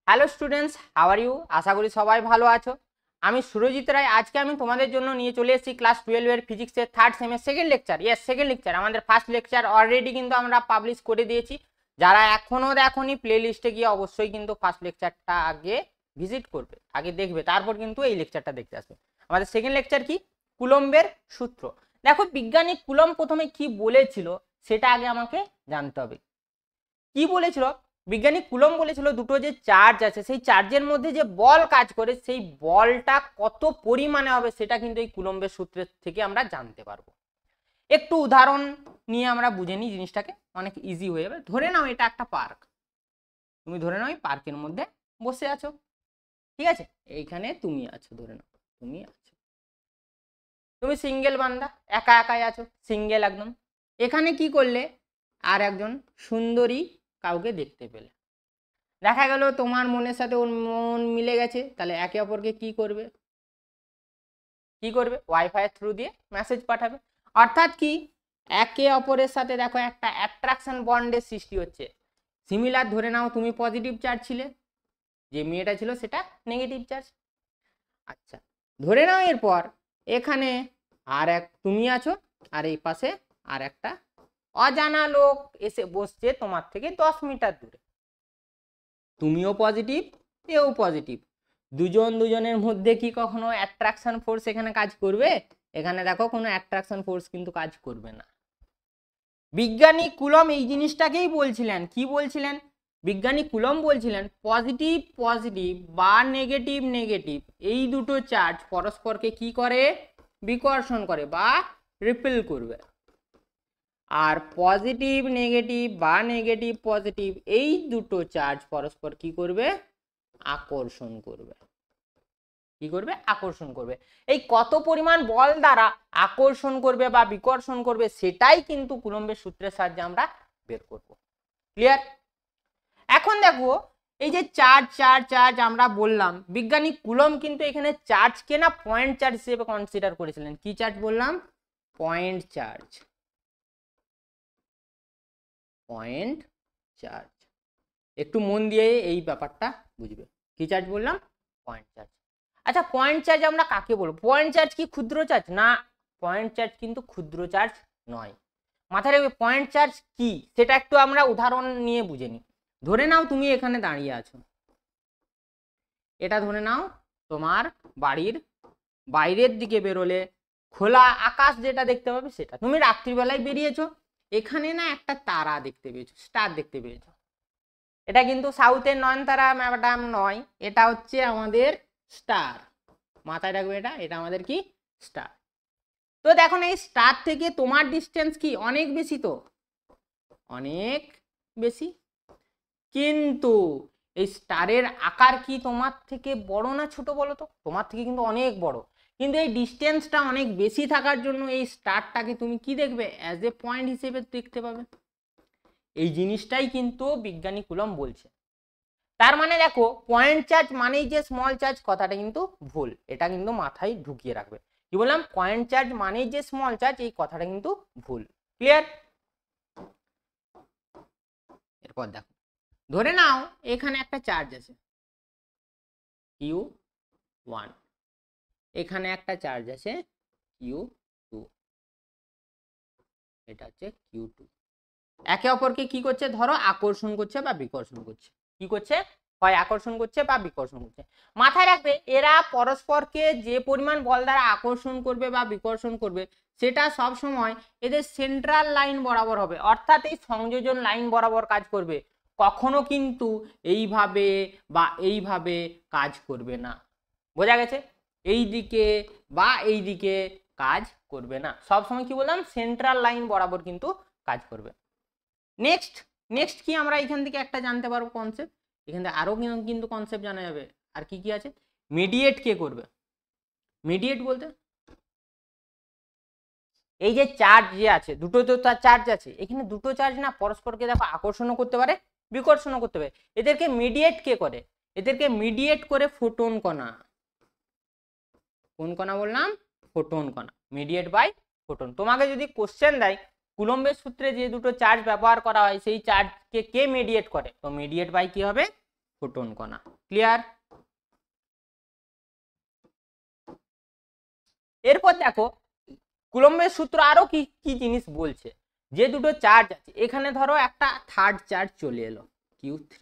Hello students, how are you? আশা করি সবাই ভালো আছো। আমি সুরজিৎ রায়। আজকে আমি তোমাদের জন্য নিয়ে চলে এসেছি ক্লাস 12 এর ফিজিক্সের থার্ড সেমের second lecture. Yes, second lecture. আমাদের ফার্স্ট লেকচার অলরেডি কিন্তু আমরা পাবলিশ করে দিয়েছি। যারা এখনো দেখোনি প্লে লিস্টে গিয়ে অবশ্যই কিন্তু ফার্স্ট লেকচারটা আগে ভিজিট করবে, আগে দেখবে, তারপর কিন্তু এই লেকচারটা দেখতে আসবে। আমাদের সেকেন্ড লেকচার কি? কুলম্বের সূত্র। দেখো বিজ্ঞানী কুলম্ব প্রথমে কি বলেছিল সেটা আগে আমাকে জানতে হবে। কি বলেছিল? বিজ্ঞানী কুলম্ব বলেছিল দুটো যে চার্জ আছে সেই চার্জের মধ্যে যে বল কাজ করে সেই বলটা কত পরিমাণে হবে সেটা কিন্তু এই কুলম্বের সূত্রের থেকে আমরা জানতে পারবো। একটু উদাহরণ নিয়ে আমরা বুঝে নিই জিনিসটাকে, অনেক ইজি হয়ে যাবে। ধরে নাও এটা একটা পার্ক। তুমি ধরে নাও এই পার্কের মধ্যে বসে আছো, ঠিক আছে? এইখানে তুমি আছো, ধরে নাও তুমি আছো, তুমি সিঙ্গেল বান্দা, একা একাই আছো, সিঙ্গেল একদম। এখানে কি করলে? আর একজন সুন্দরী কাউকে দেখতে পেলে, দেখা গেল তোমার মনের সাথে ওর মন মিলে গেছে, তাহলে একে অপরকে কি করবে? ওয়াইফাই এর থ্রু দিয়ে মেসেজ পাঠাবে। অর্থাৎ কি, একে অপরের সাথে দেখো একটা অ্যাট্রাকশন বন্ডের সৃষ্টি হচ্ছে। সিমিলার ধরে নাও তুমি পজিটিভ চার্জ ছিলে, যে মেয়েটা ছিল সেটা নেগেটিভ চার্জ। আচ্ছা, ধরে নাও এরপর এখানে আর এক তুমি আছো, আর এই পাশে আর একটা অজানা লোক এসে বসছে তোমার থেকে 10 মিটার দূরে। তুমিও পজিটিভ, এও পজিটিভ। দুজনের মধ্যে কি কখনো অ্যাট্রাকশন ফোর্স এখানে কাজ করবে? এখানে দেখো কোনো অ্যাট্রাকশন ফোর্স কিন্তু কাজ করবে না। বিজ্ঞানী কুলম্ব এই জিনিসটাকেই বলছিলেন। কি বলছিলেন? বিজ্ঞানী কুলম্ব বলছিলেন পজিটিভ পজিটিভ বা নেগেটিভ নেগেটিভ এই দুটো চার্জ পরস্পরকে কি করে? বিকর্ষণ করে বা রিপেল করবে। আর পজিটিভ নেগেটিভ বা নেগেটিভ পজিটিভ এই দুটো চার্জ পরস্পর কি করবে? আকর্ষণ করবে। কি করবে? আকর্ষণ করবে। এই কত পরিমাণ বল দ্বারা আকর্ষণ করবে বা বিকর্ষণ করবে সেটাই কিন্তু কুলম্বের সূত্রের সাহায্যে আমরা বের করব। ক্লিয়ার? এখন দেখো এই যে চার্জ চার্জ চার্জ আমরা বললাম, বিজ্ঞানী কুলম্ব কিন্তু এখানে চার্জকে না পয়েন্ট চার্জ হিসেবে কনসিডার করেছিলেন। কি চার্জ বললাম? Point charge. Point charge. একটু মন দিয়ে এই ব্যাপারটা বুঝবে। কি চার্জ বললাম? Point charge. আচ্ছা, পয়েন্ট চার্জ আমরা কাকে বলবো? পয়েন্ট চার্জ কি ক্ষুদ্র চার্জ? না, পয়েন্ট চার্জ কিন্তু ক্ষুদ্র চার্জ নয়। মাথায় রাখবে পয়েন্ট চার্জ কি সেটা একটু আমরা উদাহরণ নিয়ে বুঝে নিই। ধরে নাও তুমি এখানে দাঁড়িয়ে আছো, এটা ধরে নাও তোমার বাড়ির বাইরের দিকে বেরোলে খোলা আকাশ যেটা দেখতে পাবে সেটা। তুমি রাত্রিবেলায় বেরিয়েছো, এখানে না একটা তারা দেখতে পেয়েছো, স্টার দেখতে পেয়েছো। এটা কিন্তু সাউথের নয়নতারা ম্যাডাম নয়, এটা হচ্ছে আমাদের স্টার। মাথায় রাখবে এটা, এটা আমাদের কি? স্টার। তো দেখো না এই স্টার থেকে তোমার ডিস্টেন্স কি অনেক বেশি, তো অনেক বেশি, কিন্তু এই স্টারের আকার কি তোমার থেকে বড় না ছোট বলো তো? তোমার থেকে কিন্তু অনেক বড়, কিন্তু এই ডিস্টেন্সটা অনেক বেশি থাকার জন্য এই স্টারটাকে তুমি কি দেখবে? অ্যাজ এ পয়েন্ট হিসেবে দেখতে পাবে। এই জিনিসটাই কিন্তু বিজ্ঞানী কুলম্ব বলছে। তার মানে দেখো পয়েন্ট চার্জ মানেই যে স্মল চার্জ, কথাটা কিন্তু ভুল। এটা কিন্তু মাথায় ঢুকিয়ে রাখবে। কি বললাম? পয়েন্ট চার্জ মানেই যে স্মল চার্জ, এই কথাটা কিন্তু ভুল। ক্লিয়ার? এরপর দেখো, ধরে নাও এখানে একটা চার্জ আছে Q1, এখানে একটা চার্জ আছে Q2, এটা হচ্ছে Q2। একে অপরকে কি করছে? ধরো আকর্ষণ করছে বা বিকর্ষণ করছে। কি করছে? হয় আকর্ষণ করছে বা বিকর্ষণ করছে। মাথায় রাখবে এরা পরস্পরকে যে পরিমাণ বল দ্বারা আকর্ষণ করবে বা বিকর্ষণ করবে সেটা সব সময় এদের সেন্ট্রাল লাইন বরাবর হবে, অর্থাৎ এই সংযোজন লাইন বরাবর কাজ করবে। কখনো কিন্তু এইভাবে বা এইভাবে কাজ করবে না। বোঝা গেছে? এই দিকে বা এই দিকে কাজ করবে না, সব সময় কি বললাম? সেন্ট্রাল লাইন বরাবর কিন্তু কাজ করবে। নেক্সট নেক্সট কি আমরা এখান থেকে একটা জানতে পারবো কনসেপ্ট, এখান থেকে আরো কিন্তু কনসেপ্ট জানা যাবে। আর কি কি আছে? মিডিয়েট কে করবে? মিডিয়েট বলতে এই যে চার্জ যে আছে, দুটো তো তার চার্জ আছে, এখানে দুটো চার্জ না পরস্পরকে দেখো আকর্ষণও করতে পারে বিকর্ষণও করতে পারে। এদেরকে মিডিয়েট কে করে? এদেরকে মিডিয়েট করে ফোটন কণা। কোন কণা বললাম? ফোটন কণা। Mediate by photon. তোমাকে যদি কোশ্চেন দেয় কুলম্বের সূত্রে যে দুটো চার্জ ব্যবহার করা হয় সেই চার্জকে কে মিডিয়েট করে, তো মিডিয়েট বাই কি হবে? ফোটন কণা। ক্লিয়ার? এরপর দেখো কুলম্বের সূত্র আরো কি কি জিনিস বলছে। যে দুটো চার্জ আছে, এখানে ধরো একটা থার্ড চার্জ চলে এলো Q3,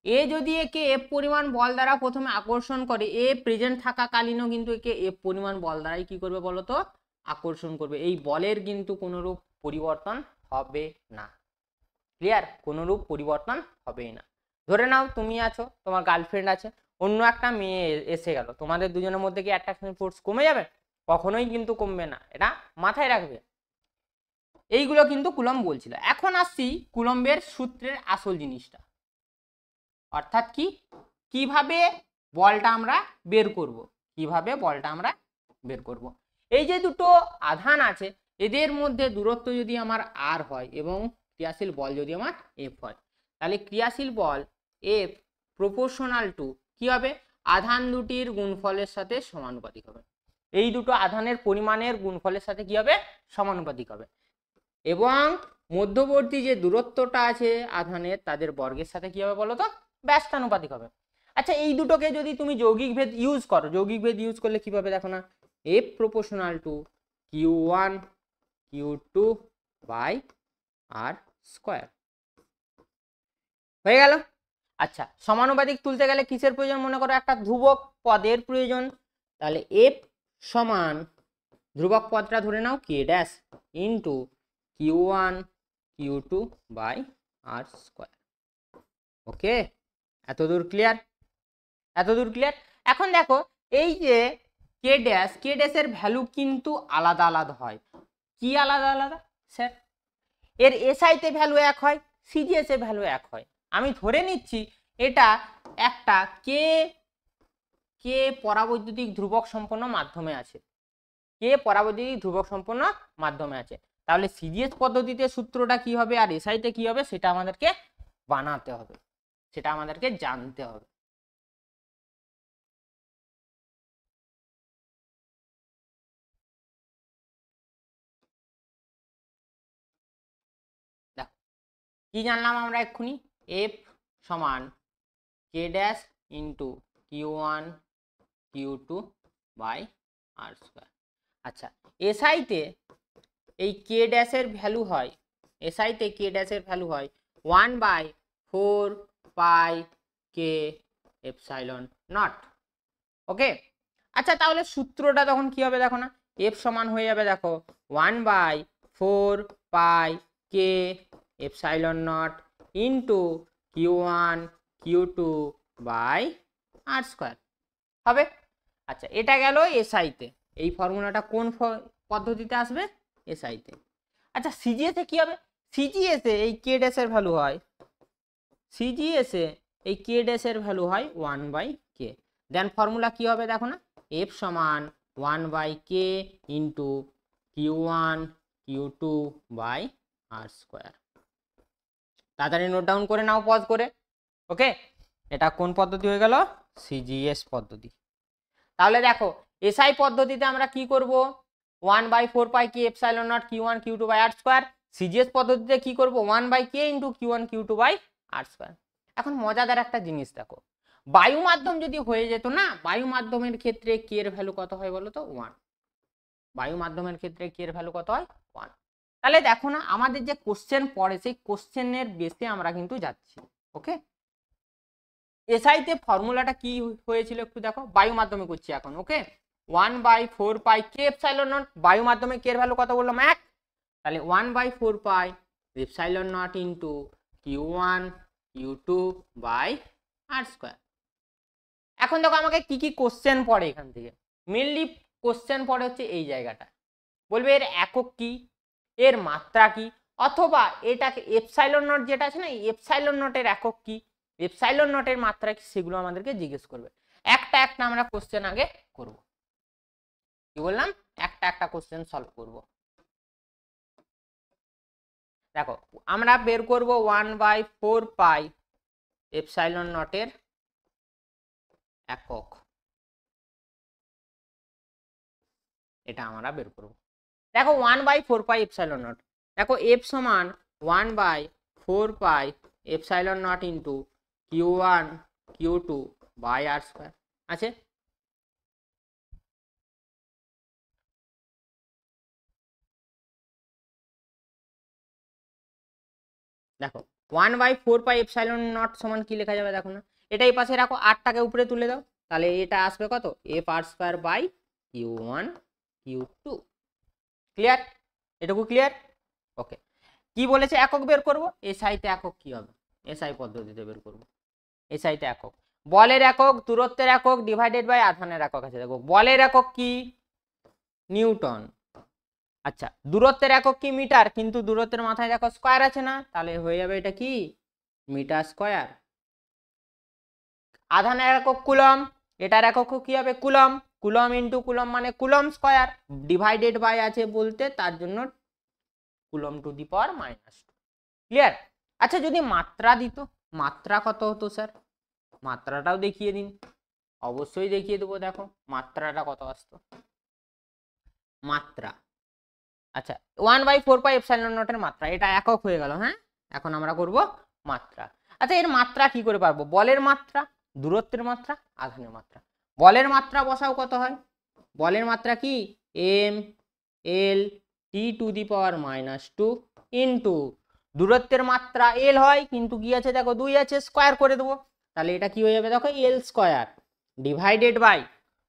এ যদি একে এফ পরিমাণ বল দ্বারা প্রথমে আকর্ষণ করে, এ প্রেজেন্ট থাকাকালীনও কিন্তু একে এফ পরিমাণ বল দ্বারাই কি করবে বলতো, আকর্ষণ করবে। এই বলের কিন্তু কোনোরূপ পরিবর্তন হবে না। ক্লিয়ার? কোনোরূপ পরিবর্তন হবেই না। ধরে নাও তুমি আছো, তোমার গার্লফ্রেন্ড আছে, অন্য একটা মেয়ে এসে গেল, তোমাদের দুজনের মধ্যে কি অ্যাট্রাকশন ফোর্স কমে যাবে? কখনোই কিন্তু কমবে না, এটা মাথায় রাখবে। এইগুলো কিন্তু কুলম্ব বলছিল। এখন আসছি কুলম্বের সূত্রের আসল জিনিসটা, অর্থাৎ কি, কিভাবে বলটা আমরা বের করব, কিভাবে বলটা আমরা বের করব। এই যে দুটো আধান আছে, এদের মধ্যে দূরত্ব যদি আমার আর হয় এবং ক্রিয়াশীল বল যদি আমার এফ হয়, তাহলে ক্রিয়াশীল বল এফ প্রপোর্শনাল টু কি হবে, আধান দুটির গুণফলের সাথে সমানুপাতিক হবে। এই দুটো আধানের পরিমাণের গুণফলের সাথে কি হবে, সমানুপাতিক হবে। এবং মধ্যবর্তী যে দূরত্বটা আছে আধানের, তাদের বর্গের সাথে কি হবে বলো তো, ব্যস্তানুপাতিক হবে। আচ্ছা, এই দুটোকে যদি তুমি যৌগিক ভেদ ইউজ করো, যৌগিক ভেদ ইউজ করলে কিভাবে দেখো না, F proportional to Q1 Q2 by R square হয়ে গেল। আচ্ছা, সমানুপাতিক তুলতে গেলে কিসের প্রয়োজন, মনে করো একটা ধ্রুবক পদের প্রয়োজন। তাহলে এফ সমান ধ্রুবক পদটা ধরে নাও K dash into Q1 Q2 by R square. Okay, এতদূর ক্লিয়ার? এতদূর ক্লিয়ার? এখন দেখো এই যে কে ড্যাশ এর ভ্যালু কিন্তু আলাদা আলাদা হয়। কি আলাদা আলাদা স্যার? এর এসআই তে ভ্যালু এক হয়, সিজিএস এর ভ্যালু এক হয়। আমি ধরে নিচ্ছি এটা একটা কে পরাবৈদ্যুতিক ধ্রুবক সম্পন্ন মাধ্যমে আছে, কে পরাবৈদ্যুতিক ধ্রুবক সম্পন্ন মাধ্যমে আছে। তাহলে সিজিএস পদ্ধতিতে সূত্রটা কি হবে আর এসআই তে কি হবে সেটা আমাদেরকে বানাতে হবে, সেটা আমাদেরকে জানতে হবে। দেখো কি জানলাম আমরা এক্ষুনি, এফ সমান K dash into Q1 Q2 by R square. আচ্ছা, এসআইতে এই কে ড্যাশের ভ্যালু হয়, এসআইতে কে ড্যাশের ভ্যালু হয় 1/4 কে এপসাইলন নট। ওকে, আচ্ছা তাহলে সূত্রটা তখন কি হবে দেখো না, এফ সমান হয়ে যাবে দেখো 1/4 K epsilon not into Q1 Q2 by R square হবে। আচ্ছা, এটা গেল এসআইতে। এই ফর্মুলাটা কোন পদ্ধতিতে আসবে, এসআইতে। আচ্ছা, সিজিএস এ কি হবে, সিজিএস এ এই কে ড্যাশ এর ভ্যালু হয়, সিজিএস এ এই কে ড্যাশ এর ভ্যালু হয় 1/k। দেন ফর্মুলা কি হবে দেখো না, এফ সমান 1/k into Q1 Q2 by R square. তাড়াতাড়ি নোট ডাউন করে নাও পজ করে। ওকে, এটা কোন পদ্ধতি হয়ে গেল, সিজিএস পদ্ধতি। তাহলে দেখো এসআই পদ্ধতিতে আমরা কি করব, 1/4 K epsilon naught Q1 Q2 by R square. CGS পদ্ধতিতে কি করব, 1/k into Q1 Q2 by R square. এখন মজাদার একটা জিনিস দেখো, বায়ু মাধ্যম যদি হয়ে যেত না, বায়ু মাধ্যমের ক্ষেত্রে কে এর ভ্যালু কত হয় বলো তো, 1। বায়ু মাধ্যমের ক্ষেত্রে কে এর ভ্যালু কত হয়, 1। তাহলে দেখো না আমাদের যে কোশ্চেন পড়ে সেই কোশ্চেনের বেসে আমরা কিন্তু যাচ্ছি। ওকে, এসআইতে ফর্মুলাটা কি হয়েছিল একটু দেখো, বায়ু মাধ্যমে করছি এখন। ওকে, 1/4 কে এপসাইলন নট, বায়ু মাধ্যমে কে এর ভ্যালু কত বললাম, 1। তাহলে 1/4 epsilon not into Q1 Q2 by R square. এখন দেখো আমাকে কি কি কোশ্চেন পড়ে এখান থেকে, মেনলি কোশ্চেন পড়ে হচ্ছে এই জায়গাটা, বলবে এর একক কি, এর মাত্রা কি, অথবা এটাকে এপসাইলন নট যেটা আছে না, এই এপসাইলন নটের একক কি, এপসাইলন নটের মাত্রা কি, সেগুলো আমাদেরকে জিজ্ঞেস করবে। একটা একটা আমরা কোশ্চেন আগে করব, কি বললাম, একটা একটা কোশ্চেন সলভ করব। দেখো আমরা বের করব 1/4 এপসাইলন নটের একক, এটা আমরা বের করব। দেখো 1/4 এপসাইলন নট, দেখো এফ সমান 1/4 epsilon not into Q1 Q2 by R square আছে। দেখো 1/4πε0 সমান কি লেখা যাবে দেখো না, এটা এই পাশে রাখো, 8টাকে উপরে তুলে দাও, তাহলে এটা আসবে কত, F R square by Q1 Q2। Clear? এটুকু ক্লিয়ার? ওকে। কি বলেছে একক বের করব, এসআইতে একক কি হবে, এসআই পদ্ধতিতে বের করব। এসআইতে একক বলের একক, দূরত্বের একক ডিভাইডেড বাই আধানের একক আছে। দেখো বলের একক কি নিউটন, আচ্ছা দূরত্বের একক কি মিটার, কিন্তু দূরত্বের মাথায় দেখো স্কয়ার আছে না, তাহলে হয়ে যাবে এটা কি মিটার স্কয়ার। আধানের একক কুলম, এটার একক কি হবে কুলম, কুলম ইন্টু কুলম মানে কুলম স্কয়ার, ডিভাইডেড বাই আছে বলতে তার জন্য coulomb two the power -2। Clear? আচ্ছা যদি মাত্রা দিত, মাত্রা কত হতো স্যার, মাত্রাটাও দেখিয়ে দিন। অবশ্যই দেখিয়ে দেবো, দেখো মাত্রাটা কত আসতো। মাত্রা আচ্ছা 1/4πε0 এর মাত্রা, এটা একক হয়ে গেল। হ্যাঁ এখন আমরা করব মাত্রা। আচ্ছা এর মাত্রা কি করে পারবো, বলের মাত্রা, দূরত্বের মাত্রা, আধানের মাত্রা। বলের মাত্রা বসাও কত হয়, বলের মাত্রা কি M L T to the power -2 into দূরত্বের মাত্রা এল হয়, কিন্তু কি আছে দেখো 2 আছে, স্কয়ার করে দেবো, তাহলে এটা কি হয়ে যাবে দেখো এল স্কয়ার ডিভাইডেড বাই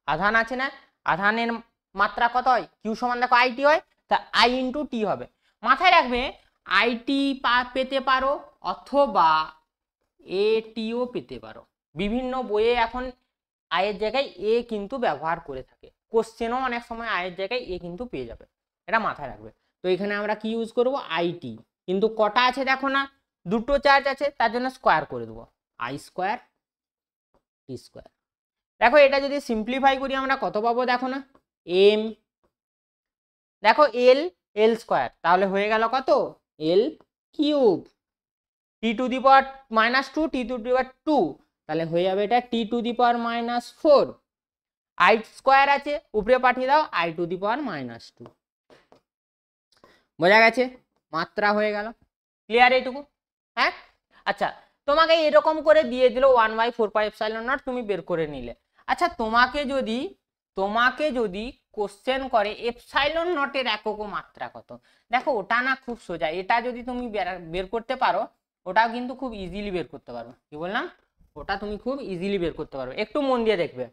আধান আছে না, আধানের মাত্রা কত হয় কিউ সমান দেখো আইটি হয়, তা আই ইন্টু টি হবে। মাথায় রাখবে আইটি পেতে পারো অথবা এটিও পেতে পারো, বিভিন্ন বইয়ে এখন আয়ের জায়গায় এ কিন্তু ব্যবহার করে থাকে, কোশ্চেনও অনেক সময় আয়ের জায়গায় এ কিন্তু পেয়ে যাবে, এটা মাথায় রাখবে। তো এখানে আমরা কি ইউজ করব আইটি, কিন্তু কটা আছে দেখো না, দুটো চার্জ আছে, তার জন্য স্কয়ার করে দেবো, আই স্কয়ার টি স্কয়ার। দেখো এটা যদি সিম্পলিফাই করি আমরা কত পাবো দেখো না, এম দেখো এল এল স্কয়ার, তাহলে হয়ে গেল কত L cube T to the power -2 T to the power 2, তাহলে হয়ে যাবে এটা T to the power -4, I square আছে উপরে পাঠিয়ে দাও আই টু দি পাওয়ার -2। বোঝা গেছে? মাত্রা হয়ে গেল। ক্লিয়ার এইটুকু? হ্যাঁ আচ্ছা তোমাকে এরকম করে দিয়ে দিল 1/4πε0, তুমি বের করে নিলে। আচ্ছা তোমাকে যদি কোশ্চেন করে এপসাইলন নটের একক ও মাত্রা কত, দেখো ওটা না খুব সোজা, এটা যদি তুমি বের করতে পারো ওটাও কিন্তু খুব ইজিলি বের করতে পারো। কি বললাম, ওটা তুমি খুব ইজিলি বের করতে পারো, একটু মন দিয়ে দেখবে।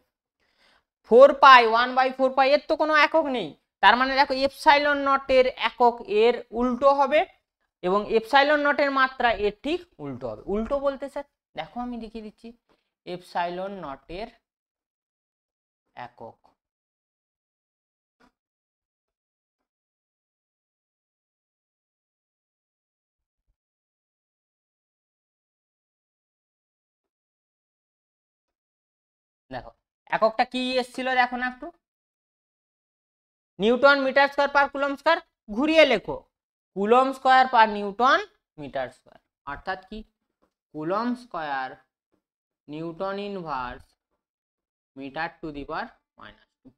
4π 1/4π এর তো কোনো একক নেই, তার মানে দেখো এপসাইলন নটের একক এর উল্টো হবে এবং এপসাইলন নটের মাত্রা এর ঠিক উল্টো হবে। উল্টো বলতে স্যার দেখো আমি দেখিয়ে দিচ্ছি, এপসাইলন নটের একক দেখো এককটা কি এসেছিল দেখো না একটু, newton metre square per coulomb square, ঘুরিয়ে লেখো coulomb square per newton metre square, অর্থাৎ কি coulomb square newton inverse metre to the power -2।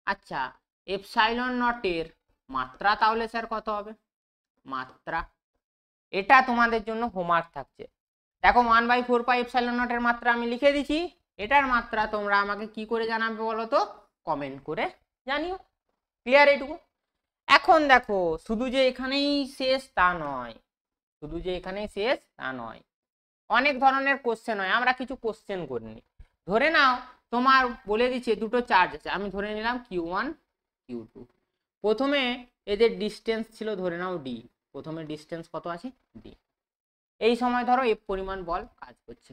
আচ্ছা এপসাইলন নটের মাত্রা তাহলে স্যার কত হবে, মাত্রা এটা তোমাদের জন্য হোমওয়ার্ক থাকছে। দেখো 1/4πε0 এর মাত্রা আমি লিখে দিচ্ছি, এটার মাত্রা তোমরা আমাকে কি করে জানাবে বলো তো, কমেন্ট করে জানিও। ক্লিয়ার এইটুকু? এখন দেখো শুধু যে এখানেই শেষ তা নয়, শুধু যে এখানেই শেষ তা নয়, অনেক ধরনের কোশ্চেন হয়, আমরা কিছু কোশ্চেন করিনি। ধরে নাও তোমার বলে দিচ্ছে দুটো চার্জ আছে, আমি ধরে নিলাম Q1 Q2, প্রথমে এদের ডিস্টেন্স ছিল ধরে নাও ডি, প্রথমে ডিস্টেন্স কত আছে ডি, এই সময় ধরো এফ পরিমাণ বল কাজ করছে,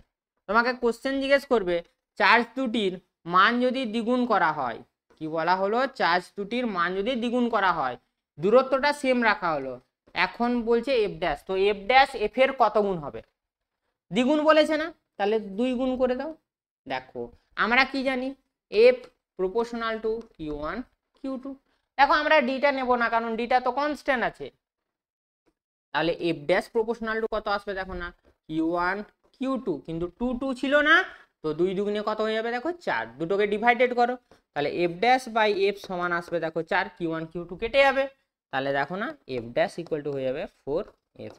তোমাকে কোশ্চেন জিজ্ঞেস করবে চার্জ দুটির মান যদি দ্বিগুণ করা হয়, কি বলা হলো চার্জ দুটির মান যদি দ্বিগুণ করা হয়, দূরত্বটা সেম রাখা হলো, এখন বলছে এফ ড্যাশ, তো এফ ড্যাশ এফ এর কত গুণ হবে, দ্বিগুণ বলেছে না, তাহলে 2 গুণ করে দাও। দেখো আমরা কি জানি F proportional to Q1 Q2, দেখো আমরা ডিটা নেব না কারণ ডিটা তো কনস্ট্যান্ট আছে, তাহলে এফ ড্যাশ প্রপোর্শনাল টু কত আসবে দেখো না Q1 Q2, কিন্তু 2 2 ছিল না, তো 2 দুগুণে কত হয়ে যাবে দেখো 4, দুটোকে ডিভাইডেড করো, তাহলে এফ ড্যাশ বাই এফ সমান আসবে দেখো 4, Q1 Q2 কেটে যাবে, তাহলে দেখো না এফ ড্যাশ ইকুয়াল টু হয়ে যাবে 4f,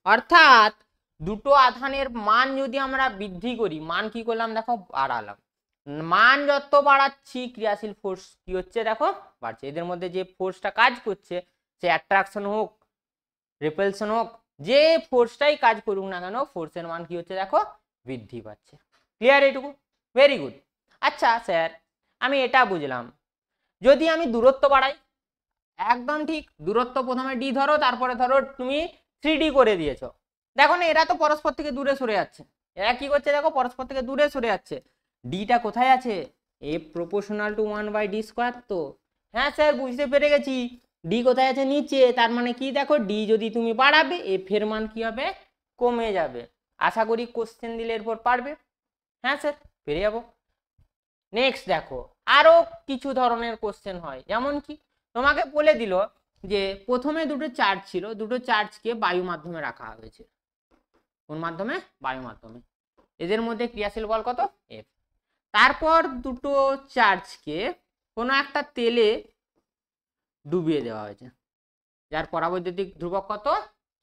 অর্থাৎ দুটো আধানের মান যদি আমরা বৃদ্ধি করি, মান কি করলাম দেখো বাড়ালাম, মান যত বাড়াচ্ছি ক্রিয়াশীল ফোর্স কি হচ্ছে দেখো বাড়ছে। এদের মধ্যে যে ফোর্সটা কাজ করছে, সে অ্যাট্রাকশন হোক রিপালশন হোক, যে ফোর্সটাই কাজ করুক না কেন ফোর্সের মান কি হচ্ছে দেখো বৃদ্ধি পাচ্ছে। ক্লিয়ার এইটুকু? Very good. আচ্ছা স্যার আমি এটা বুঝলাম, যদি আমি দূরত্ব বাড়াই, একদম ঠিক, দূরত্ব প্রথমে ডি ধরো, তারপরে ধরো তুমি 3D করে দিয়েছো, দেখো না এরা তো পরস্পর থেকে দূরে সরে যাচ্ছে, এরা কি করছে দেখো পরস্পর থেকে দূরে সরে যাচ্ছে। ডিটা কোথায় আছে? F proportional two 1/d square. তো হ্যাঁ স্যার বুঝতে পেরে গেছি, ডি কোথায় আছে? নিচে। তার মানে কি দেখো ডি যদি তুমি বাড়াবে এফ এর মান কি হবে? কমে যাবে। আশা করি কোশ্চেন দিলে এরপর পারবে। হ্যাঁ স্যার পেরে যাবো। নেক্সট দেখো আরো কিছু ধরনের কোশ্চেন হয়, যেমন কি তোমাকে বলে দিল যে প্রথমে দুটো চার্জ ছিল, দুটো চার্জকে বায়ু মাধ্যমে রাখা হয়েছে। কোন মাধ্যমে? বায়ু মাধ্যমে। এদের মধ্যে ক্রিয়াশীল বল কত? এফ। তারপর দুটো চার্জকে কোনো একটা তেলে ডুবিয়ে দেওয়া হয়েছে, যার পরাবৈদ্যুতিক ধ্রুবক কত?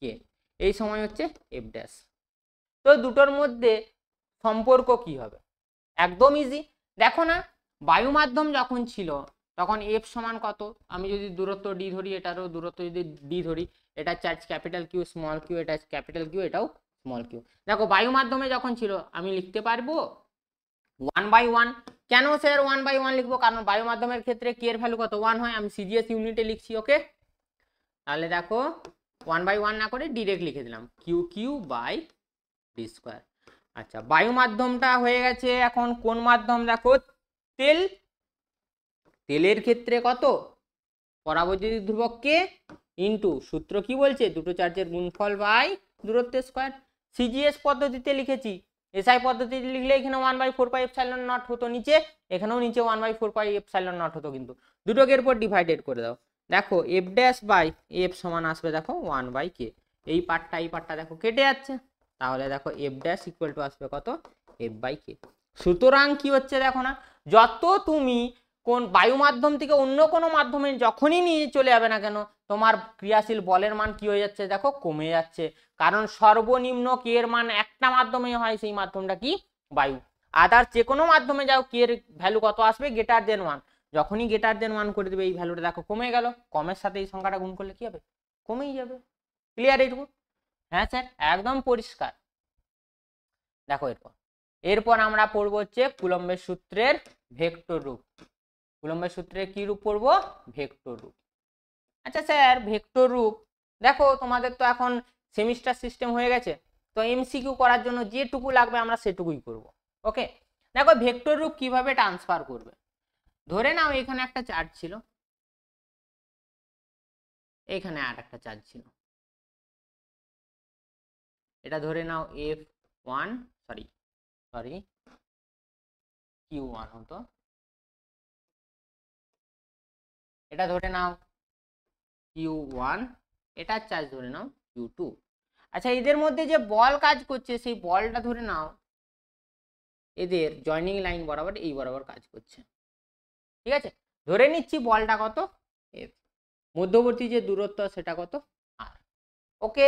কে। এই সময় হচ্ছে এফ ড্যাশ। তো দুটোর মধ্যে সম্পর্ক কি হবে? একদম ইজি। দেখো না বায়ু মাধ্যম যখন ছিল তখন এফ সমান কত? আমি যদি দূরত্ব ডি ধরি, এটারও দূরত্ব যদি ডি ধরি, এটা charge capital Q small Q, এটা ক্যাপিটাল কিউ, এটাও স্মল কিউ। দেখো বায়ু মাধ্যমে যখন ছিল আমি লিখতে পারবো 1/1। কেন স্যার 1/1 লিখবো? কারণ বায়ু মাধ্যমের ক্ষেত্রে কে এর ভ্যালু কত? 1 হয়। আমি সিজিএস ইউনিটে লিখছি, ওকে। তাহলে দেখো 1/1 না করে ডিরেক্ট লিখে দিলাম Q Q by D square. আচ্ছা বায়ু মাধ্যমটা হয়ে গেছে। এখন কোন মাধ্যম দেখো? তেল। তেলের ক্ষেত্রে কত? পরাবৈদ্যুতিক ধ্রুবক কে ইন্টু সূত্র কি বলছে? দুটো চার্জের গুণফল বাই দূরত্বের স্কয়ার। সিজিএস পদ্ধতিতে লিখেছি, এসআই পদ্ধতিতে লিখলে এখানে 1/4πε0 হতো নিচে, এখানেও নিচে 1/4πε0 হতো, কিন্তু দুটোকে এরপর ডিভাইডেড করে দাও। দেখো এফ ড্যাশ বাই এফ সমান আসবে দেখো 1/k। এই পার্টটা দেখো কেটে যাচ্ছে, তাহলে দেখো এফ ড্যাশ ইকুয়াল টু আসবে কত? f/k। সুতরাং কি হচ্ছে দেখো না, যত তুমি কোন বায়ু মাধ্যম থেকে অন্য কোনো মাধ্যমে যখনই নিয়ে চলে যাবে না কেন তোমার ক্রিয়াশীল বলের মান কি হয়ে যাচ্ছে দেখো? কমে যাচ্ছে। কারণ সর্বনিম্ন কে এর মান একটা মাধ্যমে হয়, সেই মাধ্যমটা কি? বায়ু। আদার যে কোনো মাধ্যমে যাও কে এর ভ্যালু কত আসবে? Greater than 1। যখনই গ্রেটার দেন 1 করে দেবে এই ভ্যালুটা দেখো কমে গেল, কমের সাথে এই সংখ্যাটা গুণ করলে কি হবে? কমেই যাবে। ক্লিয়ার এইটুকু? হ্যাঁ স্যার একদম পরিষ্কার। দেখো এরপর আমরা পড়বো হচ্ছে কুলম্বের সূত্রের ভেক্টর রূপ। কুলম্বের সূত্রে কি রূপ পড়বো? ভেক্টর রূপ। আচ্ছা স্যার ভেক্টর রূপ, দেখো তোমাদের তো এখন সেমিস্টার সিস্টেম হয়ে গেছে, তো এমসিকিউ করার জন্য যেটুকু লাগবে আমরা সেটুকুই করব। ওকে দেখো ভেক্টর রূপ কিভাবে ট্রান্সফার করবে। ধরে নাও এখানে একটা চার্জ ছিল, এখানে আর একটা চার্জ ছিল, এটা ধরে নাও F1 সরি Q1 হতো, এটা ধরে নাও Q1, এটার চার্জ ধরে নাও Q2। আচ্ছা এদের মধ্যে যে বল কাজ করছে সেই বলটা ধরে নাও এদের জয়নিং লাইন বরাবর এই বরাবর কাজ করছে, ঠিক আছে। ধরে নিচ্ছি বলটা কত? F। মধ্যবর্তী যে দূরত্ব সেটা কত? R। ওকে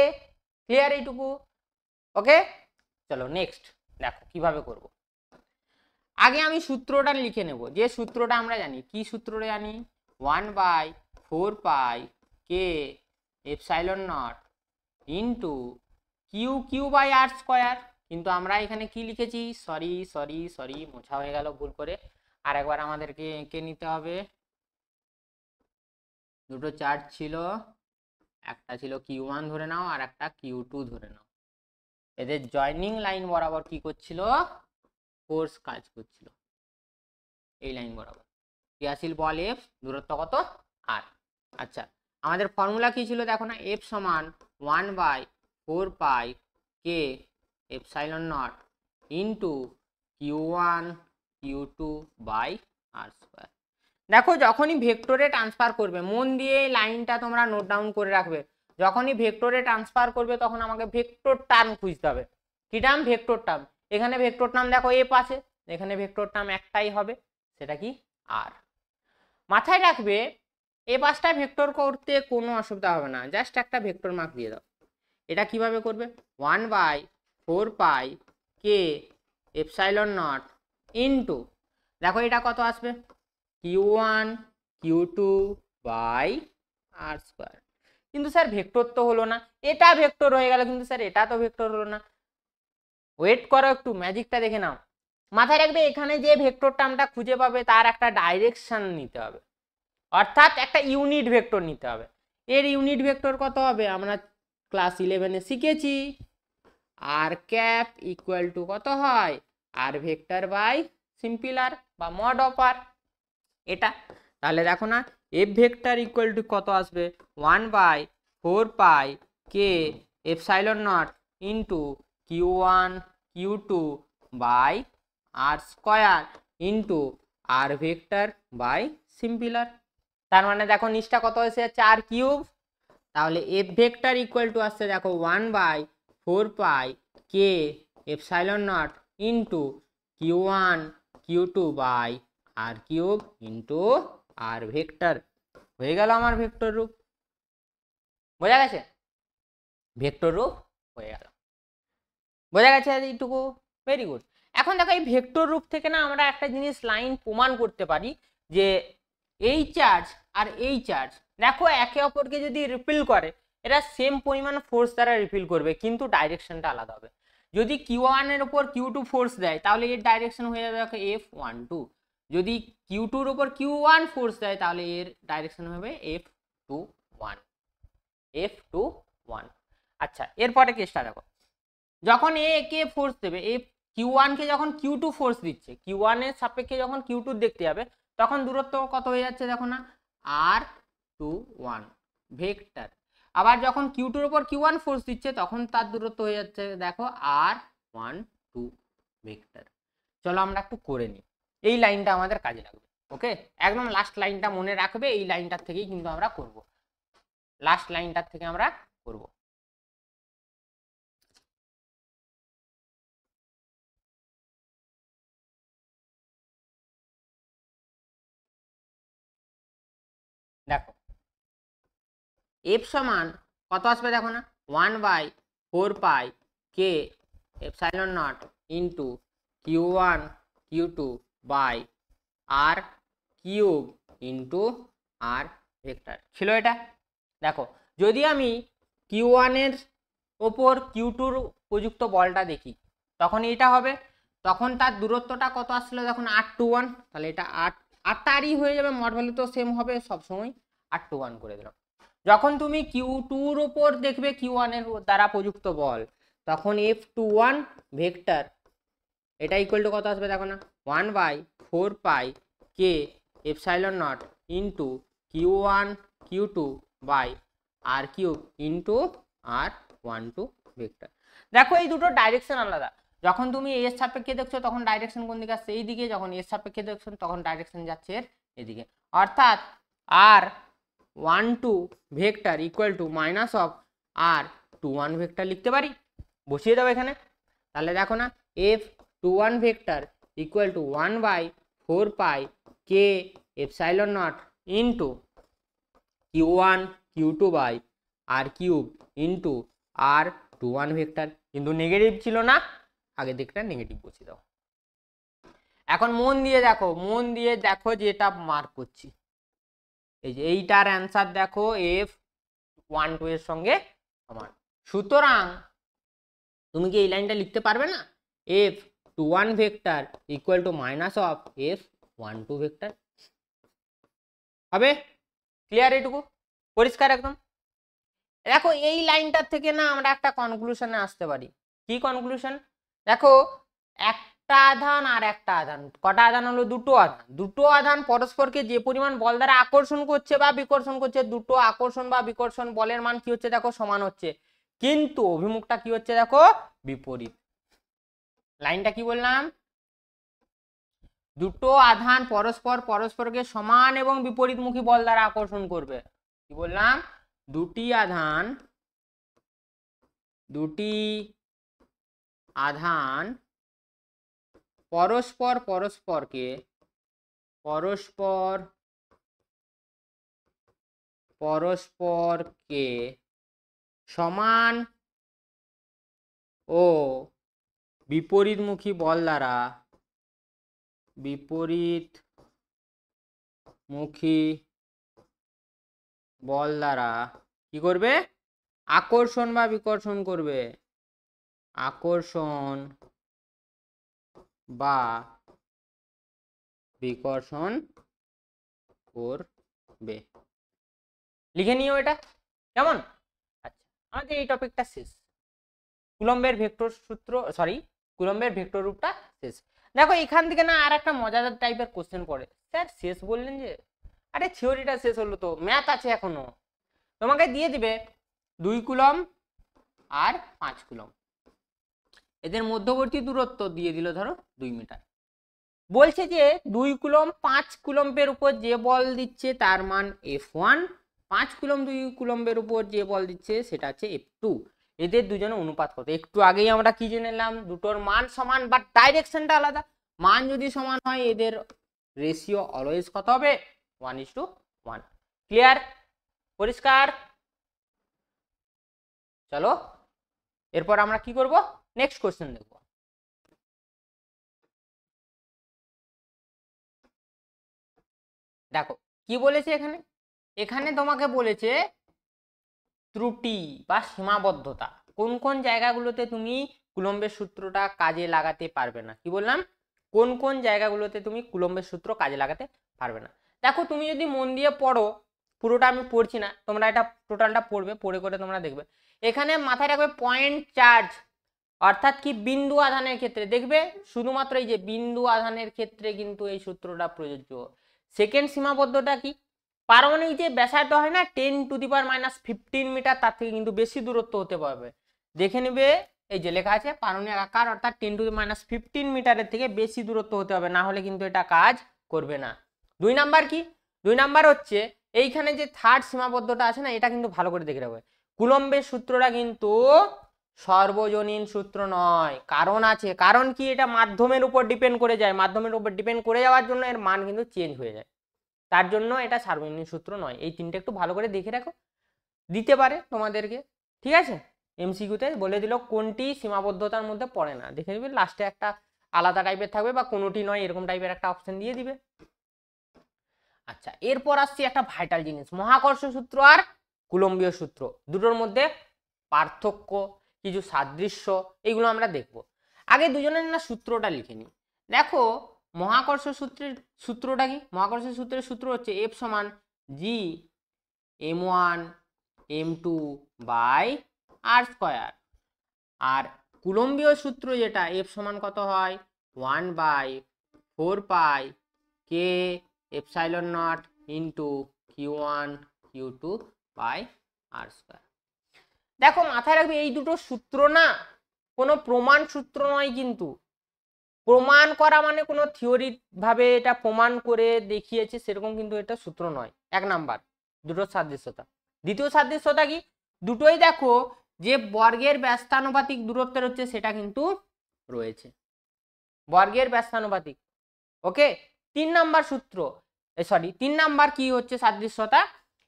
ক্লিয়ার এইটুকু? ওকে চলো নেক্সট দেখো কিভাবে করব। আগে আমি সূত্রটা লিখে নেব, যে সূত্রটা আমরা জানি। কি সূত্রটা জানি? 1/4πk ε0 into Q Q by R square. কিন্তু আমরা এখানে কি লিখেছি? সরি মোছা হয়ে গেল ভুল করে, আর একবার আমাদেরকে এঁকে নিতে হবে। দুটো চার্জ ছিল, একটা ছিল Q1 ধরে নাও আর একটা Q2 ধরে নাও, এদের জয়নিং লাইন বরাবর কি করছিল? ফোর্স কাজ করছিল এই লাইন বরাবর। ক্রিয়াশীল বল F, দূরত্ব কত? R। আচ্ছা আমাদের ফর্মুলা কি ছিল দেখো না? F সমান 1/4πk ε0 into Q1 Q2 by R square. দেখো যখনই ভেক্টরে ট্রান্সফার করবে, মন দিয়ে এই লাইনটা তোমরা নোট ডাউন করে রাখবে, যখনই ভেক্টরে ট্রান্সফার করবে তখন আমাকে ভেক্টর টার্ম খুঁজতে হবে। কি টার্ম? Vector term. এখানে ভেক্টর টার্ম দেখো এফ আছে, এখানে ভেক্টর টার্ম একটাই হবে, সেটা কি? আর। মাথায় রাখবে এ পাশটা ভেক্টর করতে কোনো অসুবিধা হবে না, জাস্ট একটা ভেক্টর মার্ক দিয়ে দাও। এটা কিভাবে করবে? 1/4 4 pi K epsilon not into, দেখো এটা কত আসবে, Q1 Q2 by R square. কিন্তু স্যার ভেক্টর তো হলো না, এটা ভেক্টর হয়ে গেল, কিন্তু স্যার এটা তো ভেক্টর হলো না। ওয়েট করো একটু, ম্যাজিকটা দেখে নাও। মাথায় রাখবে এখানে যে ভেক্টরটা আমরা খুঁজে পাবে তার একটা ডাইরেকশন নিতে হবে, অর্থাৎ একটা ইউনিট ভেক্টর নিতে হবে। এর ইউনিট ভেক্টর কত হবে, আমরা ক্লাস 11-এ শিখেছি, আর ক্যাপ ইকুয়াল টু কত হয়, আর ভেক্টর বাই সিম্পল আর বা মড অফ আর। এটা তাহলে দেখো না, এফ ভেক্টর ইকুয়াল টু কত আসবে, 1/4 pi K epsilon not into Q1 Q2 by R square into R vector by simple R. তার মানে দেখো নিচটা কত হয়েছে, 4 কিউব। তাহলে এফ ভেক্টর ইকুয়াল টু আসছে দেখো 1/4 pi K epsilon not into Q1 Q2 by R cube into R vector. হয়ে গেল আমার ভেক্টর রূপ, বোঝা গেছে, ভেক্টর রূপ হয়ে গেল, বোঝা গেছে এইটুকু, ভেরি গুড। এখন দেখো এই ভেক্টর রূপ থেকে না আমরা একটা জিনিস লাইন প্রমাণ করতে পারি, যে এই চার্জ আর এই চার্জ দেখো একে অপরকে যদি রিপিল করে, এরা সেম পরিমাণ ফোর্স দ্বারা রিপিল করবে, কিন্তু ডাইরেকশনটা আলাদা হবে। যদি Q1 এর উপর Q2 ফোর্স দেয় তাহলে এর ডাইরেকশন হয়ে যাবে দেখো F12, যদি Q2 এর উপর Q1 ফোর্স দেয় তাহলে এর ডাইরেকশন হবে F21, F21। আচ্ছা, এরপরে কেসটা দেখো, যখন এ কে ফোর্স দেবে, এ Q1 কে যখন Q2 ফোর্স দিচ্ছে, Q1 এর সাপেক্ষে যখন Q2 দেখতে যাবে তখন দূরত্ব কত হয়ে যাচ্ছে দেখো না, R21 ভেক্টর। আবার যখন Q2 এর উপর Q1 ফোর্স দিচ্ছে তখন তার দূরত্ব হয়ে যাচ্ছে দেখো R12 ভেক্টর। চলো আমরা একটু করে নিই, এই লাইনটা আমাদের কাজে লাগবে। ওকে, একদম লাস্ট লাইনটা মনে রাখবে, এই লাইনটার থেকেই কিন্তু আমরা করব, লাস্ট লাইনটার থেকে আমরা করব। দেখো এফ সমান কত আসবে দেখো না, 1/4 pi K epsilon not into Q1 Q2 by R cube into R vector ছিল এটা। দেখো যদি আমি Q1 এর ওপর Q2 প্রযুক্ত বলটা দেখি তখন এটা হবে, তখন তার দূরত্বটা কত আসছিল দেখুন R21, তাহলে এটা 8 হয়ে যাবে, মড ভ্যালু তো সেম হবে সবসময়, R21 করে দিলাম। যখন তুমি Q2-র ওপর দেখবে Q1 এর দ্বারা প্রযুক্ত বল, তখন F21 ভেক্টর এটা ইকুয়াল টু কত আসবে দেখো না, 1/4 pi K epsilon not into Q1 Q2 by R cube into R12 vector. দেখো এই দুটো ডাইরেকশন আলাদা, যখন তুমি এর সাপেক্ষে দেখছো তখন ডাইরেকশন কোন দিকে আসছে এই দিকে, যখন এর সাপেক্ষে দেখছো তখন ডাইরেকশন যাচ্ছে এর এদিকে, অর্থাৎ R12 vector equal to minus of R21 vector লিখতে পারি, বসিয়ে দাও এখানে। তাহলে দেখো না F21 vector equal to 1/4 pi K epsilon not into Q1 Q2 by R cube into R21 vector, কিন্তু নেগেটিভ ছিল না, আগে দিকটা নেগেটিভ বসিয়ে দাও। এখন মন দিয়ে দেখো, মন দিয়ে দেখো যে এটা মার্ক করছি, এই যে এইটার অ্যান্সার দেখো F12 এর সঙ্গে সমান। সুতরাং তুমি কি এই লাইনটা লিখতে পারবে না, F21 vector equal to minus of F12 vector হবে? ক্লিয়ার এটুকু, পরিষ্কার একদম। দেখো এই লাইনটার থেকে না আমরা একটা কনক্লুশনে আসতে পারি, কি কনক্লুশন, দেখো একটা আধান আর একটা আধান, কটা আধান হলো, দুটো আধান, দুটো আধান পরস্পরকে যে পরিমাণ বল দ্বারা আকর্ষণ করছে বা বিকর্ষণ করছে, দুটো আকর্ষণ বা বিকর্ষণ বলের মান কি হচ্ছে দেখো সমান হচ্ছে, কিন্তু অভিমুখটা কি হচ্ছে দেখো বিপরীত। লাইনটা কি বললাম, দুটো আধান পরস্পরকে সমান এবং বিপরীতমুখী বল দ্বারা আকর্ষণ করবে, কি বললাম, দুটি আধান পরস্পরকে সমান ও বিপরীতমুখী বল দ্বারা কি করবে, আকর্ষণ বা বিকর্ষণ করবে, আকর্ষণ বা বিকর্ষণ করবে। লিখে নিও এটা, কেমন? আচ্ছা, আমাদের এই টপিকটা শেষ। কুলম্বের ভেক্টর সূত্র, কুলম্বের ভেক্টর রূপটা শেষ। দেখো এখান থেকে না আর একটা মজাদার টাইপের কোশ্চেন পড়ে। স্যার শেষ বললেন যে, আরে থিওরিটা শেষ হলো তো, ম্যাথ আছে এখনো। তোমাকে দিয়ে দিবে 2 কুলম্ব আর 5 কুলম্ব, এদের মধ্যবর্তী দূরত্ব দিয়ে দিল ধরো 2 মিটার। বলছে যে 2 কুলম্ব 5 কুলম্বের উপর যে বল দিচ্ছে তার মান F1, 5 কুলম্ব 2 কুলম্বের উপর যে বল দিচ্ছে সেটা হচ্ছে F2। এদের দুজনের অনুপাত কত? একটু আগেই আমরা কি জেনে নিলাম, দুটোর মান সমান বাট ডাইরেকশনটা আলাদা। মান যদি সমান হয় এদের রেশিও অলওয়েজ কত হবে? 1:1। ক্লিয়ার? পরিষ্কার? চলো এরপর আমরা কি করব, নেক্সট কোশ্চেন দেখব। দেখো কি বলেছে এখানে, এখানে তোমাকে বলেছে ত্রুটি বা সীমাবদ্ধতা, কোন কোন জায়গাগুলোতে তুমি কুলম্বের সূত্রটা কাজে লাগাতে পারবে না। কি বললাম, কোন কোন জায়গাগুলোতে তুমি কুলম্বের সূত্র কাজে লাগাতে পারবে না। দেখো তুমি যদি মন দিয়ে পড়ো, পুরোটা আমি পড়ছি না, তোমরা এটা টোটালটা পড়বে, পড়ে করে তোমরা দেখবে। এখানে মাথায় রাখবে পয়েন্ট চার্জ, অর্থাৎ কি বিন্দু আধানের ক্ষেত্রে দেখবে শুধুমাত্র এই যে বিন্দু আধানের ক্ষেত্রে কিন্তু এই সূত্রটা প্রযোজ্য। সেকেন্ড সীমাবদ্ধতা কি, পারমাণবিক যে ব্যাসার্ধ হয় না 10⁻⁻15 মিটার, তার থেকে কিন্তু বেশি দূরত্ব হতে পারবে। দেখে নেবে এই যে লেখা আছে পারমাণবিক আকার, অর্থাৎ 10⁻15 মিটারের থেকে বেশি দূরত্ব হতে হবে, না হলে কিন্তু এটা কাজ করবে না। 2 নাম্বার কি, 2 নাম্বার হচ্ছে এইখানে যে থার্ড সীমাবদ্ধতা আছে না, এটা কিন্তু ভালো করে দেখে রাখবে। কুলম্বের সূত্রটা কিন্তু সর্বজনীন সূত্র নয়, কারণ আছে। কারণ কি, এটা মাধ্যমের উপর ডিপেন্ড করে যায়, মাধ্যমের উপর ডিপেন্ড করে যাওয়ার জন্য এর মান কিন্তু চেঞ্জ হয়ে যায়, তার জন্য এটা সার্বজনীন সূত্র নয়। এই তিনটে একটু ভালো করে দেখে রাখো, দিতে পারে তোমাদেরকে, ঠিক আছে। এমসিকিউতে বলে দিল কোনটি সীমাবদ্ধতার মধ্যে পড়ে না, দেখে নেবে লাস্টে একটা আলাদা টাইপের থাকবে বা কোনোটি নয় এরকম টাইপের একটা অপশন দিয়ে দিবে। আচ্ছা এরপর আসছি একটা ভাইটাল জিনিস, মহাকর্ষ সূত্র আর কুলম্বীয় সূত্র, দুটোর মধ্যে পার্থক্য, কিছু সাদৃশ্য, এগুলো আমরা দেখব। আগে দুজনের না সূত্রটা লিখে নিই। দেখো মহাকর্ষ সূত্রের সূত্রটা কি, মহাকর্ষ সূত্রের সূত্র হচ্ছে F সমান G m1 m2 by r square, আর কুলম্বীয় সূত্র যেটা F সমান কত হয় 1/4 pi k epsilon not into q1 q2 by r square. দেখো মাথায় রাখবে এই দুটো সূত্র না কোনো প্রমাণ সূত্র নয়, কিন্তু প্রমাণ করা মানে কোনো থিওরি ভাবে এটা প্রমাণ করে দেখিয়েছে সেরকম কিন্তু এটা সূত্র নয়। 1 নাম্বার দুটো সাদৃশ্যতা। দ্বিতীয় সাদৃশ্যতা কি, দুটোই দেখো যে বর্গের ব্যস্তানুপাতিক দূরত্বের হচ্ছে সেটা কিন্তু রয়েছে, বর্গের ব্যস্তানুপাতিক। ওকে, 3 নাম্বার সূত্র, 3 নাম্বার কি হচ্ছে সাদৃশ্যতা,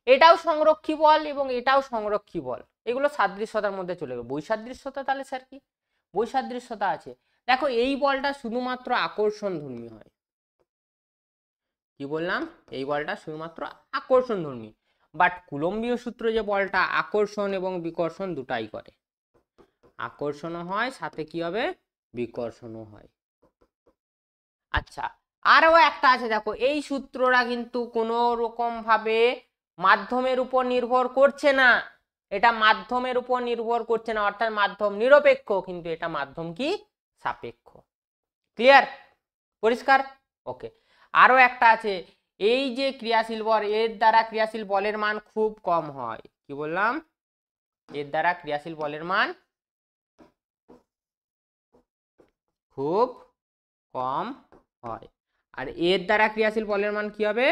এটাও সংরক্ষী বল এবং এটাও সংরক্ষী বল, এগুলো সাদৃশ্যতার মধ্যে চলে গেল। বৈসাদৃশ্যতা তাহলে স্যার কি, বৈসাদৃশ্যতা আছে। দেখো এই বলটা শুধুমাত্র আকর্ষণধর্মী হয়, কি বললাম, এই বলটা শুধুমাত্র আকর্ষণধর্মী, বাট কুলম্বীয় সূত্র যে বলটা আকর্ষণ এবং বিকর্ষণ দুটাই করে, আকর্ষণও হয় সাথে কি হবে বিকর্ষণও হয়। আচ্ছা আরো একটা আছে, দেখো এই সূত্রটা কিন্তু কোনো রকম ভাবে মাধ্যমের উপর নির্ভর করছে না, এটা মাধ্যমের উপর নির্ভর করছে না, অর্থাৎ মাধ্যম নিরপেক্ষ, কিন্তু এটা মাধ্যম কি সাপেক্ষ। ক্লিয়ার, পরিষ্কার? ওকে, আরো একটা আছে, এই যে ক্রিয়াশীল বল এর দ্বারা ক্রিয়াশীল বলের মান খুব কম হয়, কি বললাম, এর দ্বারা ক্রিয়াশীল বলের মান খুব কম হয়, আর এর দ্বারা ক্রিয়াশীল বলের মান কি হবে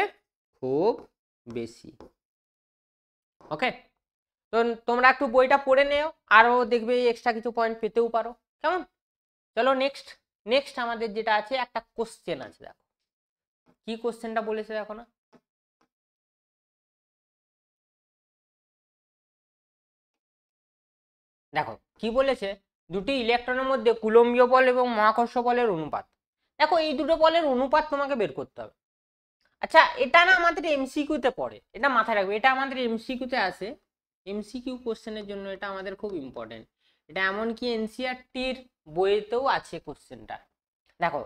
খুব বেশি। ওকে, তো তোমরা একটু বইটা পড়ে নেও, আরো দেখবে এক্সট্রা কিছু পয়েন্ট পেতেও পারো, কেমন? চলো নেক্সট, নেক্সট আমাদের যেটা আছে একটা কোশ্চেন আছে, দেখো কি কোশ্চেনটা বলেছে দেখো না, দেখো কি বলেছে, দুটি ইলেকট্রনের মধ্যে কুলম্বীয় বল এবং মহাকর্ষ বলের অনুপাত। দেখো এই দুটো বলের অনুপাত তোমাকে বের করতে হবে। আচ্ছা এটা না আমাদের এমসিকিউতে পড়ে, এটা মাথায় রাখবে, এটা আমাদের এমসিকিউতে আসে, এমসিকিউ কোশ্চেনের জন্য এটা আমাদের খুব ইম্পর্টেন্ট। এটা এমনকি এনসিইআরটির বইয়েতেও আছে কোশ্চেনটা। দেখো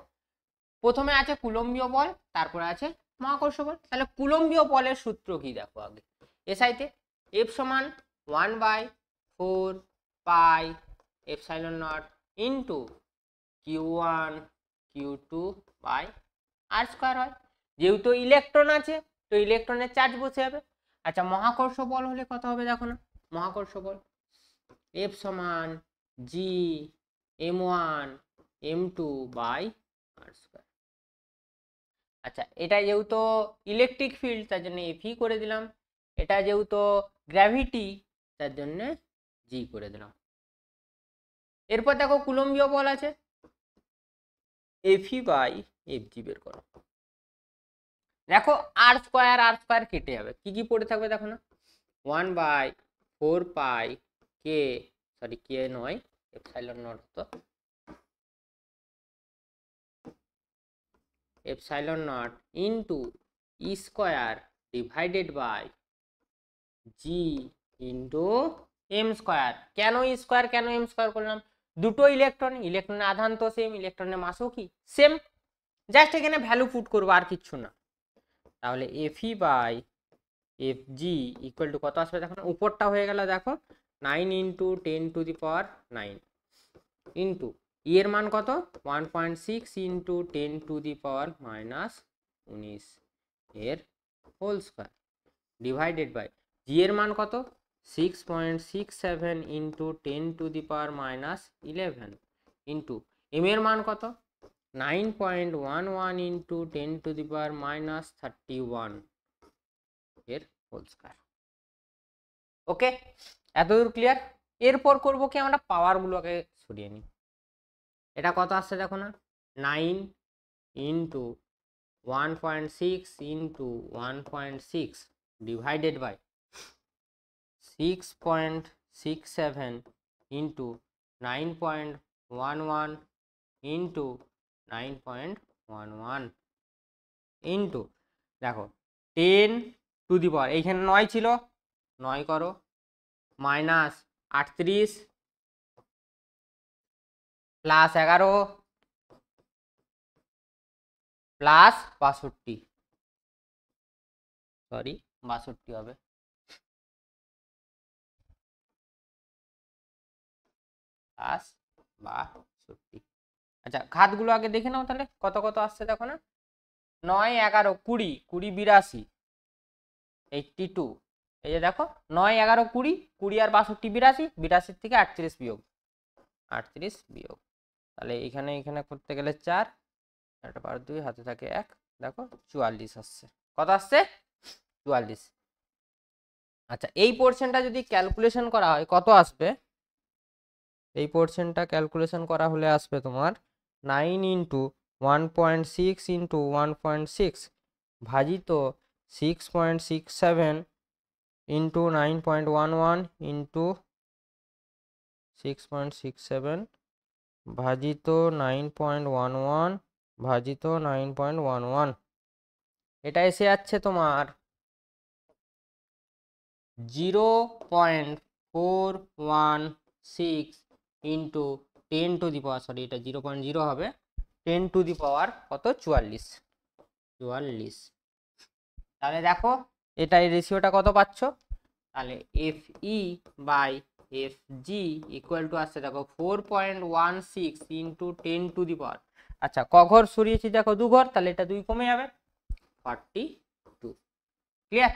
প্রথমে আছে কুলম্বীয় বল, তারপরে আছে মহাকর্ষ বল। তাহলে কুলম্বীয় বলের সূত্র কি দেখো আগে এসআইতে, এফ সমান 1/4 pi epsilon not into Q1 Q2 by R square হয়। যেহেতু ইলেকট্রন আছে তো ইলেকট্রনের চার্জ বসে যাবে। আচ্ছা মহাকর্ষ বল হলে কত হবে দেখো না, মহাকর্ষ বল F সমান G m1 m2 by R square. আচ্ছা এটা যেহেতু ইলেকট্রিক ফিল্ড তার জন্য FE করে দিলাম, এটা যেহেতু গ্র্যাভিটি তার জন্য G করে দিলাম। এরপর দেখো কুলম্বীয় বল আছে, FE বাই FG বের করো। দেখো আর স্কয়ার কেটে যাবে, কি কি পড়ে থাকবে দেখো না, 1/4 পাই কে, সরি কে নয় এপসাইলন নট, তো epsilon not into E square divided by G into M square. কেন ই স্কয়ার কেন এম স্কয়ার করলাম, দুটো ইলেকট্রন, ইলেকট্রনের আধান তো সেম, ইলেকট্রনের মাসও কি সেম, জাস্ট এখানে ভ্যালু পুট করবো আর কিচ্ছু না। তাহলে FE by FG equal to কত আসবে দেখো, উপরটা হয়ে গেল দেখো 9 ইন্টু 10⁹9 ইন্টু ই এর মান কত 1.6 ইন্টু 10⁻⁻19 এর হোল স্কয়ার ডিভাইডেড বাই জি এর মান কত 6.67 ইন্টু 10⁻11 ইন্টু এম এর মান কত 9.11 ইন্টু 10⁻31 এর হোল স্কয়ার। ওকে এতদূর ক্লিয়ার। এরপর করব কি আমরা পাওয়ার গুলোকে সরিয়ে নিই। এটা কত আসছে দেখো না 9 into 1.6 into 1.6 divided by 6.67 into 9.11 into 9.11 into দেখো 10 টু দি পাওয়ার, এইখানে 9 ছিল 9 করো মাইনাস 38 প্লাস 11 প্লাস 62, সরি 62 হবে, প্লাস 62। আচ্ছা ঘাতগুলো আগে দেখে নাও তাহলে কত কত আসছে দেখো না 9 11 20 20 82 82, এই যে দেখো 9 11 20 20 আর 62 82, 82 থেকে 38 বিয়োগ 38 বিয়োগ, তাহলে এখানে এখানে করতে গেলে 4 একটা 12 2 হাতে থাকে 1, দেখো 44 আসছে, কত আসছে 44। আচ্ছা এই পোরশনটা যদি ক্যালকুলেশন করা হয় কত আসবে, এই পোরশনটা ক্যালকুলেশন করা হলে আসবে তোমার 9 ইন্টু 1.6 ইন্টু 1.6 ভাজিত 6.67 ইন্টু 9.11 ইন্টু 6.67 ভাজিত 9.11 ভাজিত 9.11, এটা এসে যাচ্ছে তোমার 0.416 into 10 two the power, sorry এটা 0.0 হবে 10 টু দি পাওয়ার কত 44। তাহলে দেখো এটা এই রেশিওটা কত পাচ্ছ, তাহলে FE by FG equal to আসছে দেখো 4.16 ইন্টু 10 টু দি পাওয়ার, আচ্ছা ক ঘর সরিয়েছি দেখো 2 ঘর, তাহলে এটা 2 কমে যাবে 42। ক্লিয়ার,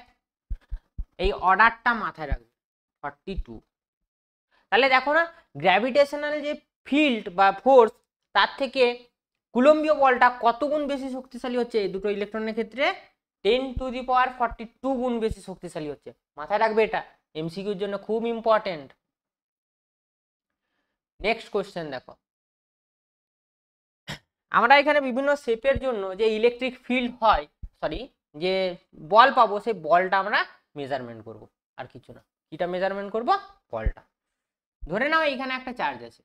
এই অর্ডারটা মাথায় রাখবে 42। তাহলে দেখো না গ্র্যাভিটেশনাল যে ফিল্ড বা ফোর্স তার থেকে কুলম্বীয় বলটা কত গুণ বেশি শক্তিশালী হচ্ছে, এই দুটো ইলেকট্রনের ক্ষেত্রে 10 টু দি পাওয়ার 42 গুণ বেশি শক্তিশালী হচ্ছে, মাথায় রাখবে এটা এমসিকিউর জন্য খুব ইম্পর্টেন্ট। নেক্সট কোশ্চেন দেখো, আমরা এখানে বিভিন্ন শেপের জন্য যে ইলেকট্রিক ফিল্ড হয়, সরি যে বল পাবো সেই বলটা আমরা মেজারমেন্ট করব, আর কিছু না, কিটা মেজারমেন্ট করব বলটা। ধরে নাও এইখানে একটা চার্জ আছে,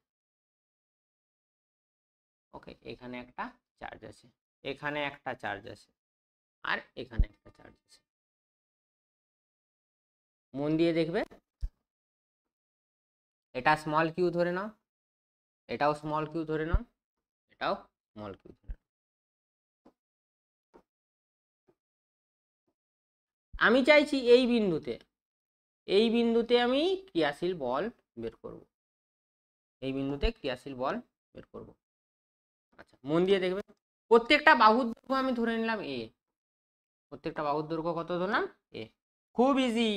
ওকে, এখানে একটা চার্জ আছে, এখানে একটা চার্জ আছে, আর এখানে একটা চার্জ আছে। মন দিয়ে দেখবে, এটা স্মল কিউ ধরে নাও, এটাও স্মল কিউ ধরে নাও, এটাও স্মল কিউ ধরে নাও। আমি চাইছি এই বিন্দুতে আমি ক্রিয়াশীল বল বের করব, এই বিন্দুতে ক্রিয়াশীল বল বের করব। আচ্ছা, মন দিয়ে দেখবে, প্রত্যেকটা বাহুর দৈর্ঘ্য আমি ধরে নিলাম এ, প্রত্যেকটা বাহুর দৈর্ঘ্য কত ধরলাম এ। খুব ইজি,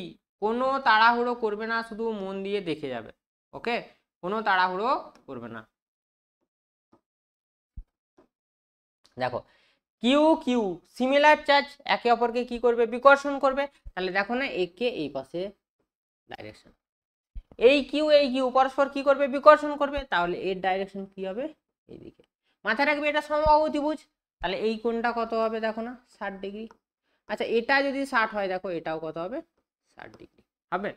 কোনো তাড়াহুড়ো করবে না, শুধু মন দিয়ে দেখে যাবে। ওকে, কোনো তাড়াহুড়ো করবে না। দেখো, কিউ কিউ সিমিলার চার্জ, একে অপরকে কি করবে, বিকর্ষণ করবে। তাহলে দেখো না, একে এই পাশে ডাইরেকশন, এই কিউ পরস্পর কি করবে, বিকর্ষণ করবে। তাহলে এর ডাইরেকশন কি হবে, এইদিকে। মাথায় রাখবে এটা সমবাহু ত্রিভুজ, তাহলে এই কোণটা কত হবে দেখো না, 60 ডিগ্রি। আচ্ছা, এটা যদি 60 হয়, দেখো এটাও কত হবে, 60 ডিগ্রি হবে।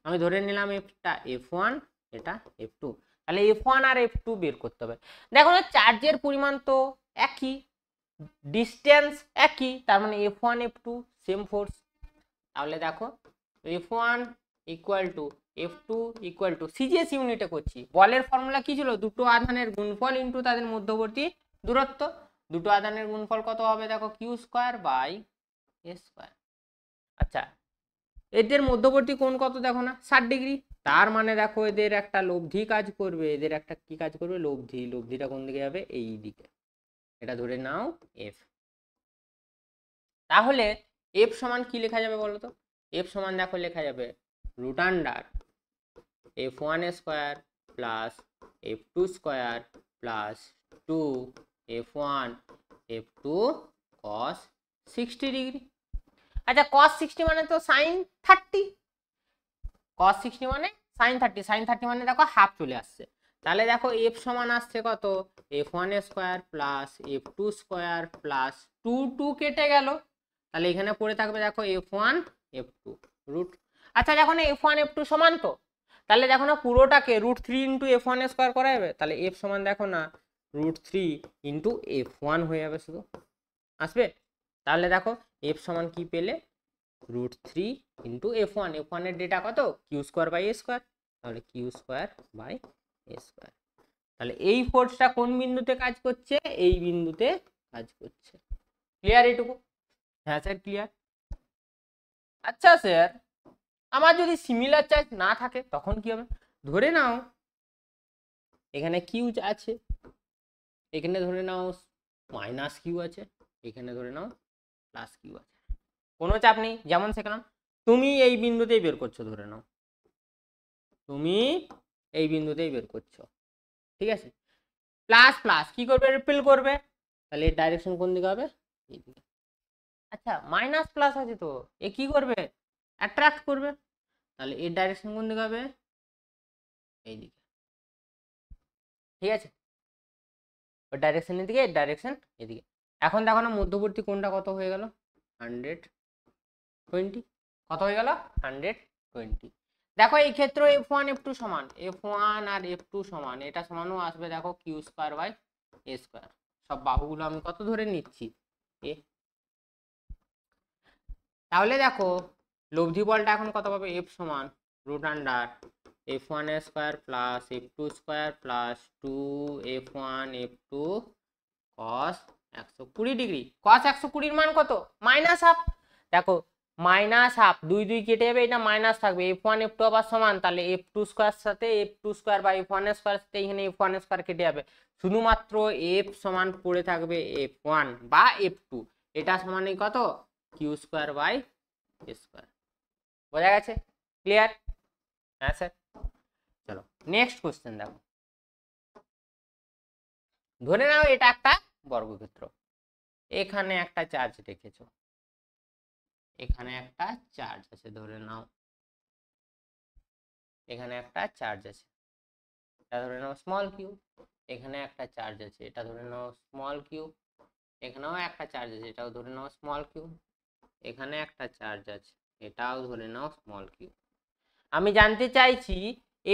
আমি ধরে নিলাম এটা F1, এটা F2। তাহলে F1 আর F2 বের করতে হবে। দেখো না, চার্জের পরিমাণ তো একই, ডিস্টেন্স একই, তার মানে F1 F2 সেম ফোর্স। তাহলে দেখো F1 equal to F2 equal to, CGS ইউনিটে করছি, বলের ফর্মুলা কি ছিল, দুটো আধানের গুণফল ইনটু তাদের মধ্যবর্তী দূরত্ব। দুটো আধানের গুণফল কত হবে দেখো, Q square by A square. আচ্ছা, এদের মধ্যবর্তী কোণ কত দেখো না, 60 ডিগ্রি। তার মানে দেখো এদের একটা লব্ধি কাজ করবে, এদের একটা কি কাজ করবে, লব্ধি। লব্ধিটা কোন দিকে যাবে, এই দিকে। এটা ধরে নাও এফ। তাহলে এফ সমান কি লেখা যাবে বলো তো, এফ সমান দেখো লেখা যাবে root under F1 square plus F2 square plus 2 F1 F2 cos 60 degree. আচ্ছা, cos 60 মানে তো sin 30, cos 60 মানে sin 30, sin 30 মানে দেখো হাফ চলে আসছে। তাহলে দেখো f সমান আসছে কত, F1 square plus F2 square plus 2 2 কেটে গেল, তাহলে এখানে পড়ে থাকবে দেখো F1 F2 রুট। আচ্ছা, যখন F1 F2 সমান তো, তাহলে দেখো না পুরোটাকে √3 ইন্টু F1 স্কয়ার করা যাবে। তাহলে f সমান দেখো না √3 ইন্টু F1 হয়ে যাবে, শুধু আসবে। তাহলে দেখো f সমান কি পেলে, √3 ইন্টু F1, F1 এর ডেটা কত, Q square by A square. তাহলে Q square by A square. তাহলে এই ফোর্সটা কোন বিন্দুতে কাজ করছে, এই বিন্দুতে কাজ করছে। ক্লিয়ার এটুকু? হ্যাঁ স্যার ক্লিয়ার। আচ্ছা স্যার, আমার যদি সিমিলার চার্জ না থাকে তখন কি হবে, ধরে নাও এখানে কিউ আছে, এখানে ধরে নাও মাইনাস কিউ আছে, এখানে ধরে নাও প্লাস কিউ আছে, কোনো চাপ নেই, যেমন শিখলাম। তুমি এই বিন্দুতেই বের করছো, ধরে নাও তুমি এই বিন্দুতেই বের করছো, ঠিক আছে। প্লাস প্লাস কি করবে, রিপেল করবে, তাহলে এর ডাইরেকশন কোন দিকে হবে, এইদিকে। আচ্ছা, মাইনাস প্লাস আছে তো, এ কি করবে, অ্যাট্রাক্ট করবে, তাহলে এর ডাইরেকশন কোন দিকে হবে, এইদিকে, ঠিক আছে। ওর ডাইরেকশন এদিকে, এর ডাইরেকশন এদিকে। এখন দেখো না মধ্যবর্তী কোণটা কত হয়ে গেল, 120, কত হয়ে গেল, 120। দেখো এই ক্ষেত্রে F1 F2 সমান, F1 আর F2 সমান, এটা সমানও আসবে দেখো Q square by A square. সব বাহুগুলো আমি কত ধরে নিচ্ছি, এ। তাহলে দেখো লব্ধি বলটা এখন কত পাবে, F সমান root under F1 square plus F2 square plus 2 F1 F2 cos 120 degree. cos 120 মান কত, মাইনাস হাফ। দেখো মাইনাস হাফ, 2 2 কেটে যাবে, এটা মাইনাস থাকবে, F1 F2 আবার সমান, তাহলে F2 স্কয়ার সাথে F2 স্কয়ার বা F1 স্কয়ার সাথে এখানে F1 স্কয়ার কেটে যাবে, শুধুমাত্র F সমান পড়ে থাকবে F1 বা F2, এটা সমানই কত, Q square by A square. বোঝা গেছে? ক্লিয়ার? হ্যাঁ স্যার। চলো নেক্সট কোশ্চেন দেখো, ধরে নাও এটা একটা বর্গক্ষেত্র, এখানে একটা চার্জ রেখেছো, এখানে একটা চার্জ আছে, ধরে নাও এখানে একটা চার্জ আছে, এটা ধরে নাও স্মল কিউ। এখানে একটা চার্জ আছে, এটা ধরে নাও স্মল কিউ। এখানেও একটা চার্জ আছে, এটাও ধরে নাও স্মল কিউ। এখানে একটা চার্জ আছে, এটাও ধরে নাও স্মল কিউ। আমি জানতে চাইছি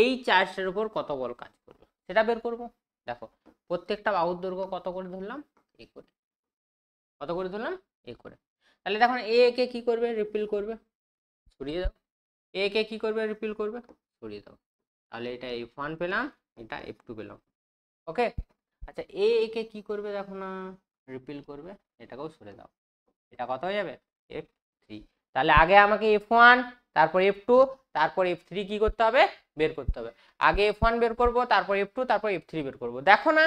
এই চার্জের উপর কত বল কাজ করবে, সেটা বের করব। দেখো প্রত্যেকটা বাহুর দৈর্ঘ্য কত করে ধরলাম, এ করে। কত করে ধরলাম, এ করে। তাহলে দেখো এ কে কি করবে, রিপিল করবে, সরিয়ে দাও। এ কে কি করবে, রিপিল করবে, সরিয়ে দাও। তাহলে এটা F1 পেলাম, এটা F2 পেলাম। ওকে। আচ্ছা এ কে কি করবে দেখো না, রিপিল করবে, এটাকেও সরে দাও। এটা কত হয়ে যাবে, F3। তাহলে আগে আমাকে F1, তারপর F2, তারপর F3 কি করতে হবে, বের করতে হবে। আগে F1 বের করব, তারপর F2, তারপর F3 বের করব। দেখো না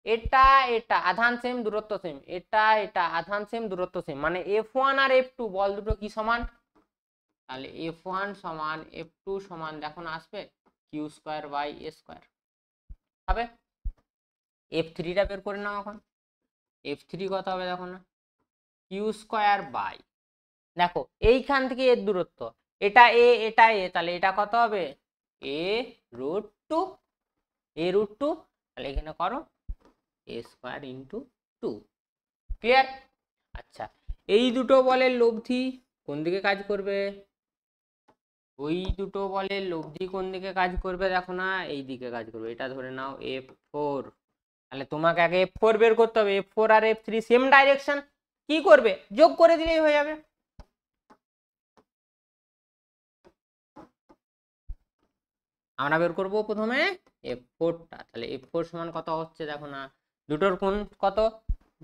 এটা এটা আধান সেম, দূরত্ব সেম, এটা এটা আধান সেম, দূরত্ব সেম, মানে F1 আর F2 বল দুটো কি সমান। তাহলে F1 সমান F2 সমান দেখো না আসবে Q²/A² হবে। F3 টা বের করে নাও এখন। F3 কত হবে দেখো না, Q², দেখো এইখান থেকে এর দূরত্ব, এটা এ এটা এ, তাহলে এটা কত হবে A√2, A√2। তাহলে এখানে করো A²×2। ক্লিয়ার। আচ্ছা এই দুটো বলের লব্ধি কোন দিকে কাজ করবে, ওই দুটো বলের লব্ধি কোন দিকে কাজ করবে দেখো না, এই দিকে কাজ করবে। এটা ধরে নাও F4। তাহলে তোমাকে আগে F4 বের করতে হবে। F4 আর F3 সেম ডাইরেকশন, কি করবে, যোগ করে দিলেই হয়ে যাবে। আমরা বের করব প্রথমে F4 টা। তাহলে F4 সমান কত হচ্ছে দেখো না, দুটোর কোণ কত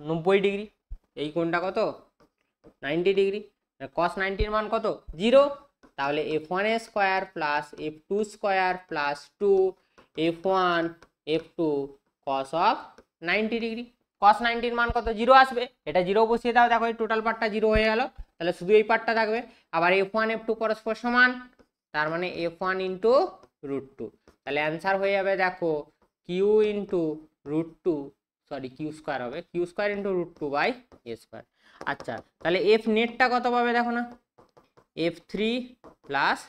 90 ডিগ্রি, এই কোণটা কত 90 ডিগ্রি, cos 90 এর মান কত 0। তাহলে F1² plus F2² plus 2 F1 F2 cos of 90 degree. cos 90 এর মান কত 0 আসবে, এটা 0 বসিয়ে দাও। দেখো এই টোটাল পার্টটা 0 হয়ে গেল, তাহলে শুধু এই পার্টটা থাকবে। আবার F1 F2 পরস্পর সমান, তার মানে F1 × √2। তাহলে অ্যান্সার হয়ে যাবে দেখো Q × √2, সরি Q² হবে, Q² × √2/A²। আচ্ছা তাহলে F নেটটা কত পাবে দেখো না, F3 প্লাস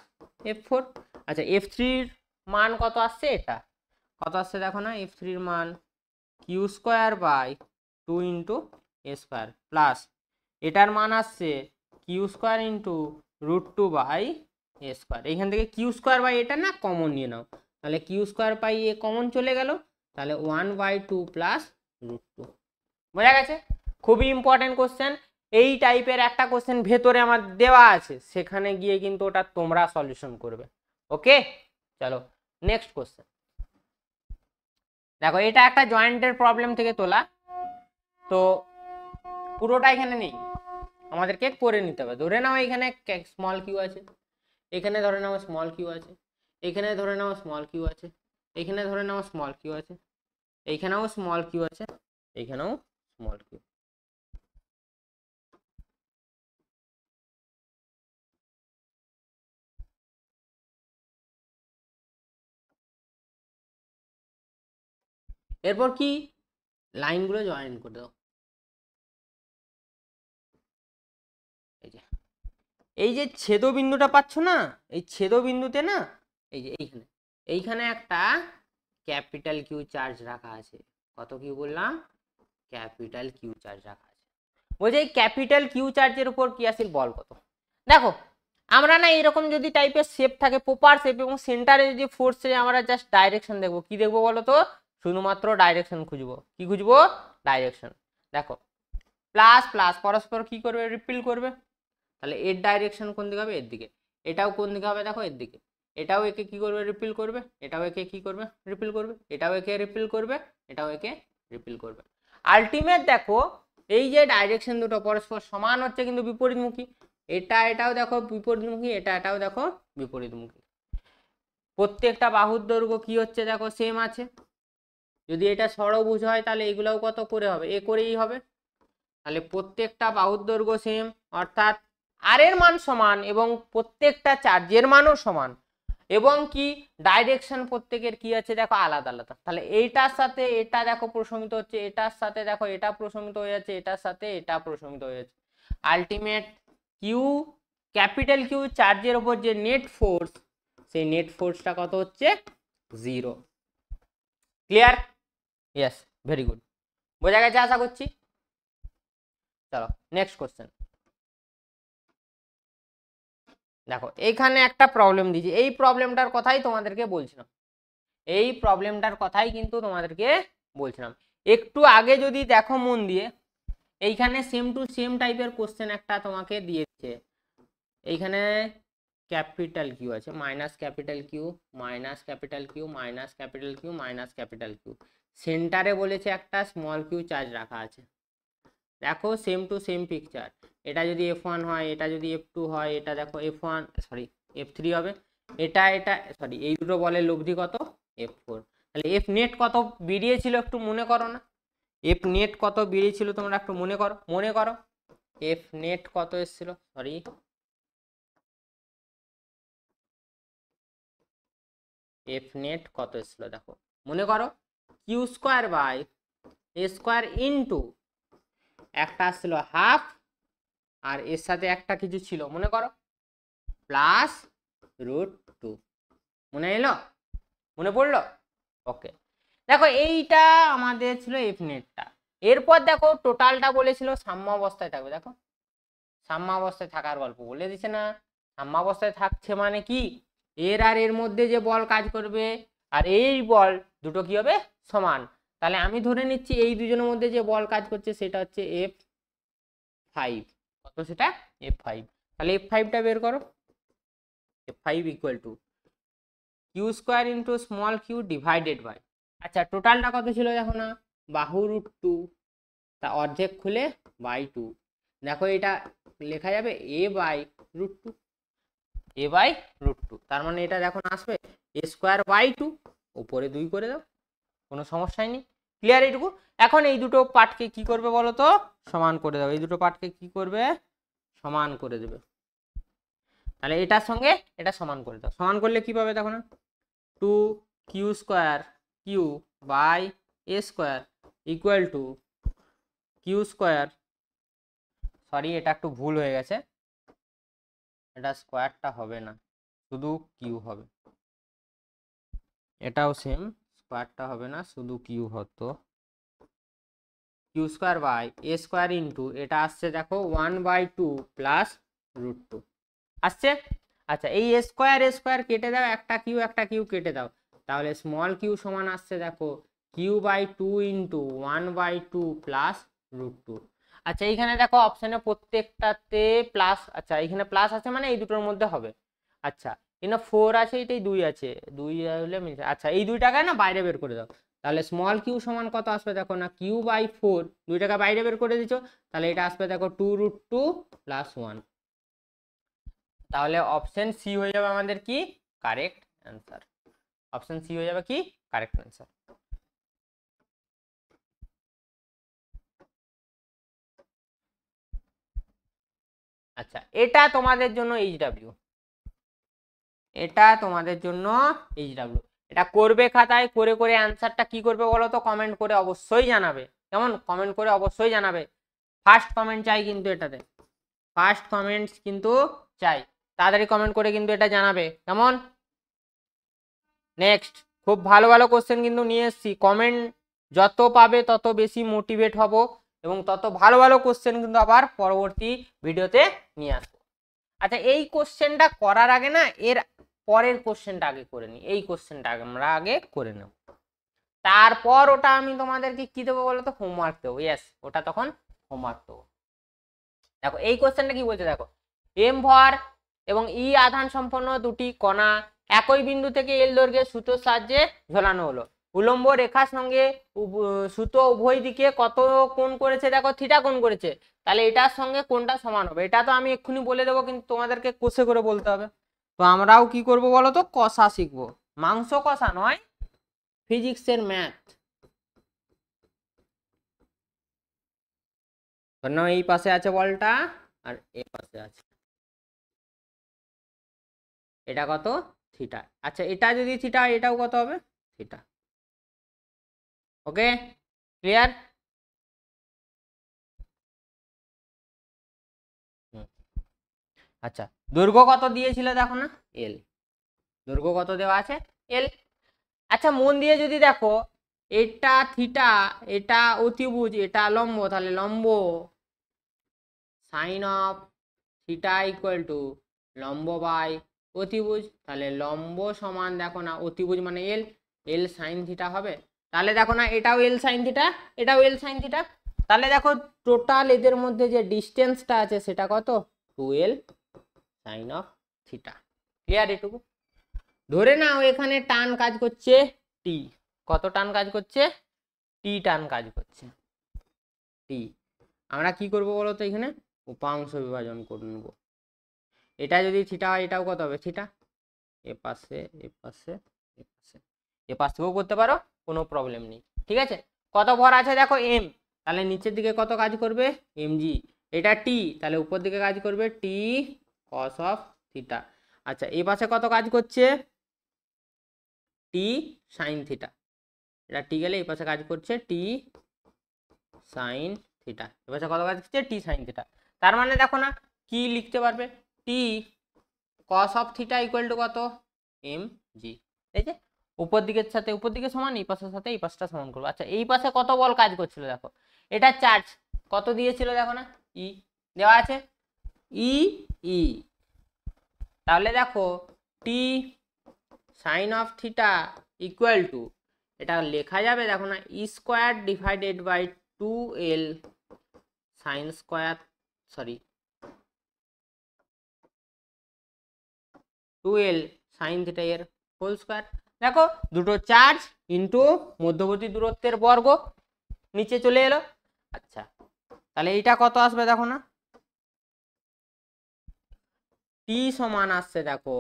F4। আচ্ছা F3 এর মান কত আসছে, এটা কত আসছে দেখো না, F3 এর মান Q²/2 × A² প্লাস এটার মান আসছে Q² × √2/A²। এইখান থেকে Q² এটা না কমন নিয়ে নাও, তাহলে Q²/A কমন চলে গেল, তাহলে 1/2 প্লাস √2। বোঝা গেছে, খুবই ইম্পর্টেন্ট কোশ্চেন। এই টাইপের একটা কোশ্চেন ভেতরে আমার দেওয়া আছে, সেখানে গিয়ে কিন্তু ওটা তোমরা সলিউশন করবে। ওকে চলো নেক্সট কোশ্চেন। দেখো এটা একটা জয়েন্টের প্রবলেম থেকে তোলা, তো পুরোটা এখানে নেই, আমাদেরকে করে নিতে হবে। ধরে নাও এখানে স্মল কিউ আছে, এখানে ধরে নাও স্মল কিউ আছে, এখানে ধরে নাও স্মল কিউ আছে, এখানে ধরে নাও স্মল কিউ আছে, এইখানেও স্মল কিউ আছে, এইখানেও স্মল কিউ। এরপর কি লাইনগুলো জয়েন করে দাও। এই যে ছেদবিন্দুটা পাচ্ছ না, এই ছেদবিন্দুতে না এই যে এইখানে এইখানে একটা ক্যাপিটাল কিউ চার্জ রাখা আছে। কত কিউ বললাম, ক্যাপিটাল কিউ চার্জ রাখা আছে। বলছে এই ক্যাপিটাল কিউ চার্জের উপর ক্রিয়াশীল বল কত। দেখো আমরা না এরকম যদি টাইপের শেপ থাকে, প্রপার শেপ, এবং সেন্টারে যদি ফোর্সে আমরা জাস্ট ডাইরেকশন দেখবো, কি দেখবো বলো তো, শুধুমাত্র ডাইরেকশন খুঁজবো। কি খুঁজবো, ডাইরেকশন। দেখো প্লাস প্লাস পরস্পর কি করবে, রিপিল করবে, তাহলে এর ডাইরেকশন কোন দিকে হবে, এর দিকে। এটাও কোন দিকে হবে দেখো, এর দিকে। এটাও একে কি করবে, রিপিল করবে, এটাও একে কি করবে, রিপিল করবে, এটাও একে রিপিল করবে, এটাও একে রিপিল করবে। আলটিমেট দেখো এই যে ডাইরেকশন দুটো পরস্পর সমান হচ্ছে কিন্তু বিপরীতমুখী। এটাও দেখো বিপরীতমুখী, এটাও দেখো বিপরীতমুখী। প্রত্যেকটা বাহুর দৈর্ঘ্য কি হচ্ছে দেখো সেম আছে। যদি এটা ষড়ভুজ হয় তাহলে এগুলাও কত করে হবে, এ করেই হবে। তাহলে প্রত্যেকটা বাহুর দৈর্ঘ্য সেম, অর্থাৎ আর এর মান সমান এবং প্রত্যেকটা চার্জের মানও সমান, এবং কি ডাইরেকশন প্রত্যেকের কি আছে দেখো আলাদা আলাদা। তাহলে এইটার সাথে এটা দেখো প্রশমিত হচ্ছে, এটার সাথে দেখো এটা প্রশমিত হয়ে যাচ্ছে, এটার সাথে এটা প্রশমিত হয়ে যাচ্ছে। আলটিমেট কিউ ক্যাপিটাল কিউ চার্জের উপর যে নেট ফোর্স, সেই নেট ফোর্সটা কত হচ্ছে 0। ক্লিয়ার, ইয়েস, ভেরি গুড, বোঝা গেছে আশা করছি। চলো নেক্সট কোশ্চেন। দেখো এইখানে একটা প্রবলেম দিয়েছি, এই প্রবলেমটার কথাই তোমাদেরকে বলছিলাম। এই প্রবলেমটার কথাই কিন্তু তোমাদেরকে বলছিলাম। একটু আগে যদি দেখো মন দিয়ে, এইখানে সেম টু সেম টাইপের কোশ্চেন একটা তোমাকে দিয়েছে। এইখানে ক্যাপিটাল কিউ আছে, minus capital Q, minus capital Q, minus capital Q, minus capital Q. সেন্টারে বলেছে একটা স্মল কিউ চার্জ রাখা আছে। দেখো সেম টু সেম পিকচার। এটা যদি F1 হয়, এটা যদি F2 হয়, এটা দেখো F1 সরি F3 হবে, এটা সরি এই দুটো বলের লব্ধি কত F4। তাহলে F নেট কত বেরিয়েছিল একটু মনে করো না? F নেট কত বেরিয়েছিল তোমরা একটু মনে করো F নেট কত এসেছিল, সরি F নেট কত এসেছিল দেখো মনে করো, Q square by A square into একটা আসছিল হাফ, আর এর সাথে একটা কিছু ছিল মনে করো প্লাস √2। মনে এলো? মনে পড়লো? ওকে, দেখো এইটা আমাদের ছিল এফ নেটটা। এরপর দেখো টোটালটা বলেছিল সাম্য অবস্থায় থাকবে। দেখো সাম্য অবস্থায় থাকার গল্প বলে দিছে না? সাম্য অবস্থায় থাকছে মানে কি, এর আর এর মধ্যে যে বল কাজ করবে আর এই বল দুটো কি হবে সমান। তাহলে আমি ধরে নিচ্ছি এই দুজনের মধ্যে যে বল কাজ করছে সেটা হচ্ছে F5। কত সেটা? F5। তাহলে F5টা বের করো। F5 equal to Q square into small Q divided by, আচ্ছা টোটালটা কত ছিল দেখো না, বাহু √2, তা অর্ধেক খুলে /2। দেখো এটা লেখা যাবে a/√2, a/√2। তার মানে এটা দেখো আসবে a²/2, উপরে 2 করে দাও, কোনো সমস্যাই নেই। ক্লিয়ার এইটুকু? এখন এই দুটো পার্টকে কি করবে বলো তো, সমান করে দাও। এই দুটো পার্টকে কি করবে, সমান করে দেবে। তাহলে এটার সঙ্গে এটা সমান করে দাও। সমান করলে কি পাবে দেখো না, 2q² by a² equal to q², sorry এটা একটু ভুল হয়ে গেছে, এটা স্কোয়ারটা হবে না, শুধু কিউ হবে। এটাও সেম, স্কোয়ারটা হবে না, শুধু কিউ হতো। q² বাই a² ইন্টু এটা আসছে দেখো 1/2 প্লাস √2 আসছে। আচ্ছা এই a² কেটে দাও, একটা কিউ কেটে দাও, তাহলে স্মল কিউ সমান আসছে দেখো q/2 ইন্টু 1/2 প্লাস √2। আচ্ছা এইখানে দেখো অপশনে প্রত্যেকটাতে প্লাস, আচ্ছা এইখানে প্লাস আছে মানে এই দুটোর মধ্যে হবে। আচ্ছা এখানে 4 আছে, এটাই 2 আছে, 2 হলে মিলছে। আচ্ছা এই 2 টাকা না বাইরে বের করে দাও, তাহলে স্মল কিউ সমান কত আসবে দেখো না, q/4, 2 টাকা বাইরে বের করে দিছো, তাহলে এটা আসবে দেখো 2√2 প্লাস 1। তাহলে অপশন সি হয়ে যাবে আমাদের কি কারেক্ট অ্যান্সার। অপশন সি হয়ে যাবে কি কারেক্ট অ্যান্সার। আচ্ছা এটা তোমাদের জন্য HW, এটা তোমাদের জন্য HW। এটা করবে খাতায়, করে করে অ্যান্সারটা কি করবে বলো তো, কমেন্ট করে অবশ্যই জানাবে। কেমন? কমেন্ট করে অবশ্যই জানাবে। ফার্স্ট কমেন্ট চাই কিন্তু এটাতে, ফার্স্ট কমেন্টস কিন্তু চাই, তাড়াতাড়ি কমেন্ট করে কিন্তু এটা জানাবে। কেমন? নেক্সট খুব ভালো ভালো কোশ্চেন কিন্তু নিয়ে এসেছি, কমেন্ট যত পাবে তত বেশি মোটিভেট হব এবং তত ভালো ভালো কোশ্চেন কিন্তু আবার পরবর্তী ভিডিওতে নিয়ে আসবো। আচ্ছা এই কোশ্চেনটা করার আগে না এর পরের কোশ্চেনটা আগে করে নিই, এই কোশ্চেনটা আমরা আগে করে নেব, তারপর ওটা আমি তোমাদেরকে কি দেবো বলো তো, হোমওয়ার্ক দেবো। ইয়েস, ওটা তখন হোমওয়ার্ক দেবো। দেখো এই কোশ্চেনটা কি বলছে দেখো, এম ভর এবং ই আধান সম্পন্ন দুটি কণা একই বিন্দু থেকে এল দৈর্ঘ্যের সুতোর সাহায্যে ঝোলানো হলো। উলম্ব রেখার সঙ্গে সুতো উভয় দিকে কত কোণ করেছে দেখো, থিটা কোণ করেছে। তাহলে এটার সঙ্গে কোনটা সমান হবে, এটা তো আমি এক্ষুনি বলে দেবো, কিন্তু তোমাদেরকে কোষে করে বলতে হবে। তো আমরাও কি করব বলো তো, কষা শিখবো, মাংস কষা নয়, ফিজিক্সের ম্যাথ। এই পাশে আছে বলটা আর এই পাশে আছে, এটা কত থিটা। আচ্ছা এটা যদি থিটা, এটাও কত হবে থিটা। Okay clear? আচ্ছা দৈর্ঘ্য কত দিয়েছিল দেখো না, এল, দৈর্ঘ্য কত দেওয়া আছে এল। আচ্ছা মন দিয়ে যদি দেখো, এটা থিটা, এটা অতিভুজ, এটা লম্ব, তাহলে লম্ব sine of theta equal to লম্ব বাই অতিভুজ, তাহলে লম্ব সমান দেখো না অতিভুজ মানে এল, এল সাইন থিটা হবে। তাহলে দেখো না এটাও এল সাইন থিটা, এটাও এল সাইন থিটা। তাহলে দেখো টোটাল এদের মধ্যে যে ডিস্টেন্সটা আছে সেটা কত, 2l sign of theta. Clear এটুকু? ধরে নাও এখানে টান কাজ করছে টি, কত টান কাজ করছে, টি টান কাজ করছে, টি। আমরা কি করব বলো তো, এখানে উপাংশ বিভাজন করে নেব। এটা যদি থিটা হয় এটাও কত হবে থিটা, এ পাশে এ পাশে এ পাশে, এ পাশ থেকেও করতে পারো, কোনো প্রবলেম নেই। ঠিক আছে, কত ভর আছে দেখো এম, তাহলে নিচের দিকে কত কাজ করবে এমজি, এটা টি তাহলে উপর দিকে কাজ করবে টি কস অফ থিটা। আচ্ছা এই পাশে কত কাজ করছে, টি সাইন থিটা, এটা টি গেলে এই পাশে কাজ করছে টি সাইন থিটা, এই পাশে কত কাজ করছে টি সাইন থিটা। তার মানে দেখো না কি লিখতে পারবে, T cos of theta equal to কত এম জি। এই যে উপর দিকের সাথে উপর দিকে সমান, এই পাশের সাথে এই পাশটা সমান করবো। আচ্ছা এই পাশে কত বল কাজ করছিল দেখো, এটা চার্জ কত দিয়েছিল দেখো না, ই দেওয়া আছে, ই ই। তাহলে দেখো T sine of theta equal to, এটা লেখা যাবে দেখো না E square divided by 2l sine square, sorry 2l sine theta এর হোল স্কোয়ার। দেখো দুটো চার্জ ইন্টু মধ্যবর্তী দূরত্বের বর্গ নিচে চলে এলো। আচ্ছা তাহলে এইটা কত আসবে দেখো না, টি সমান আসছে দেখো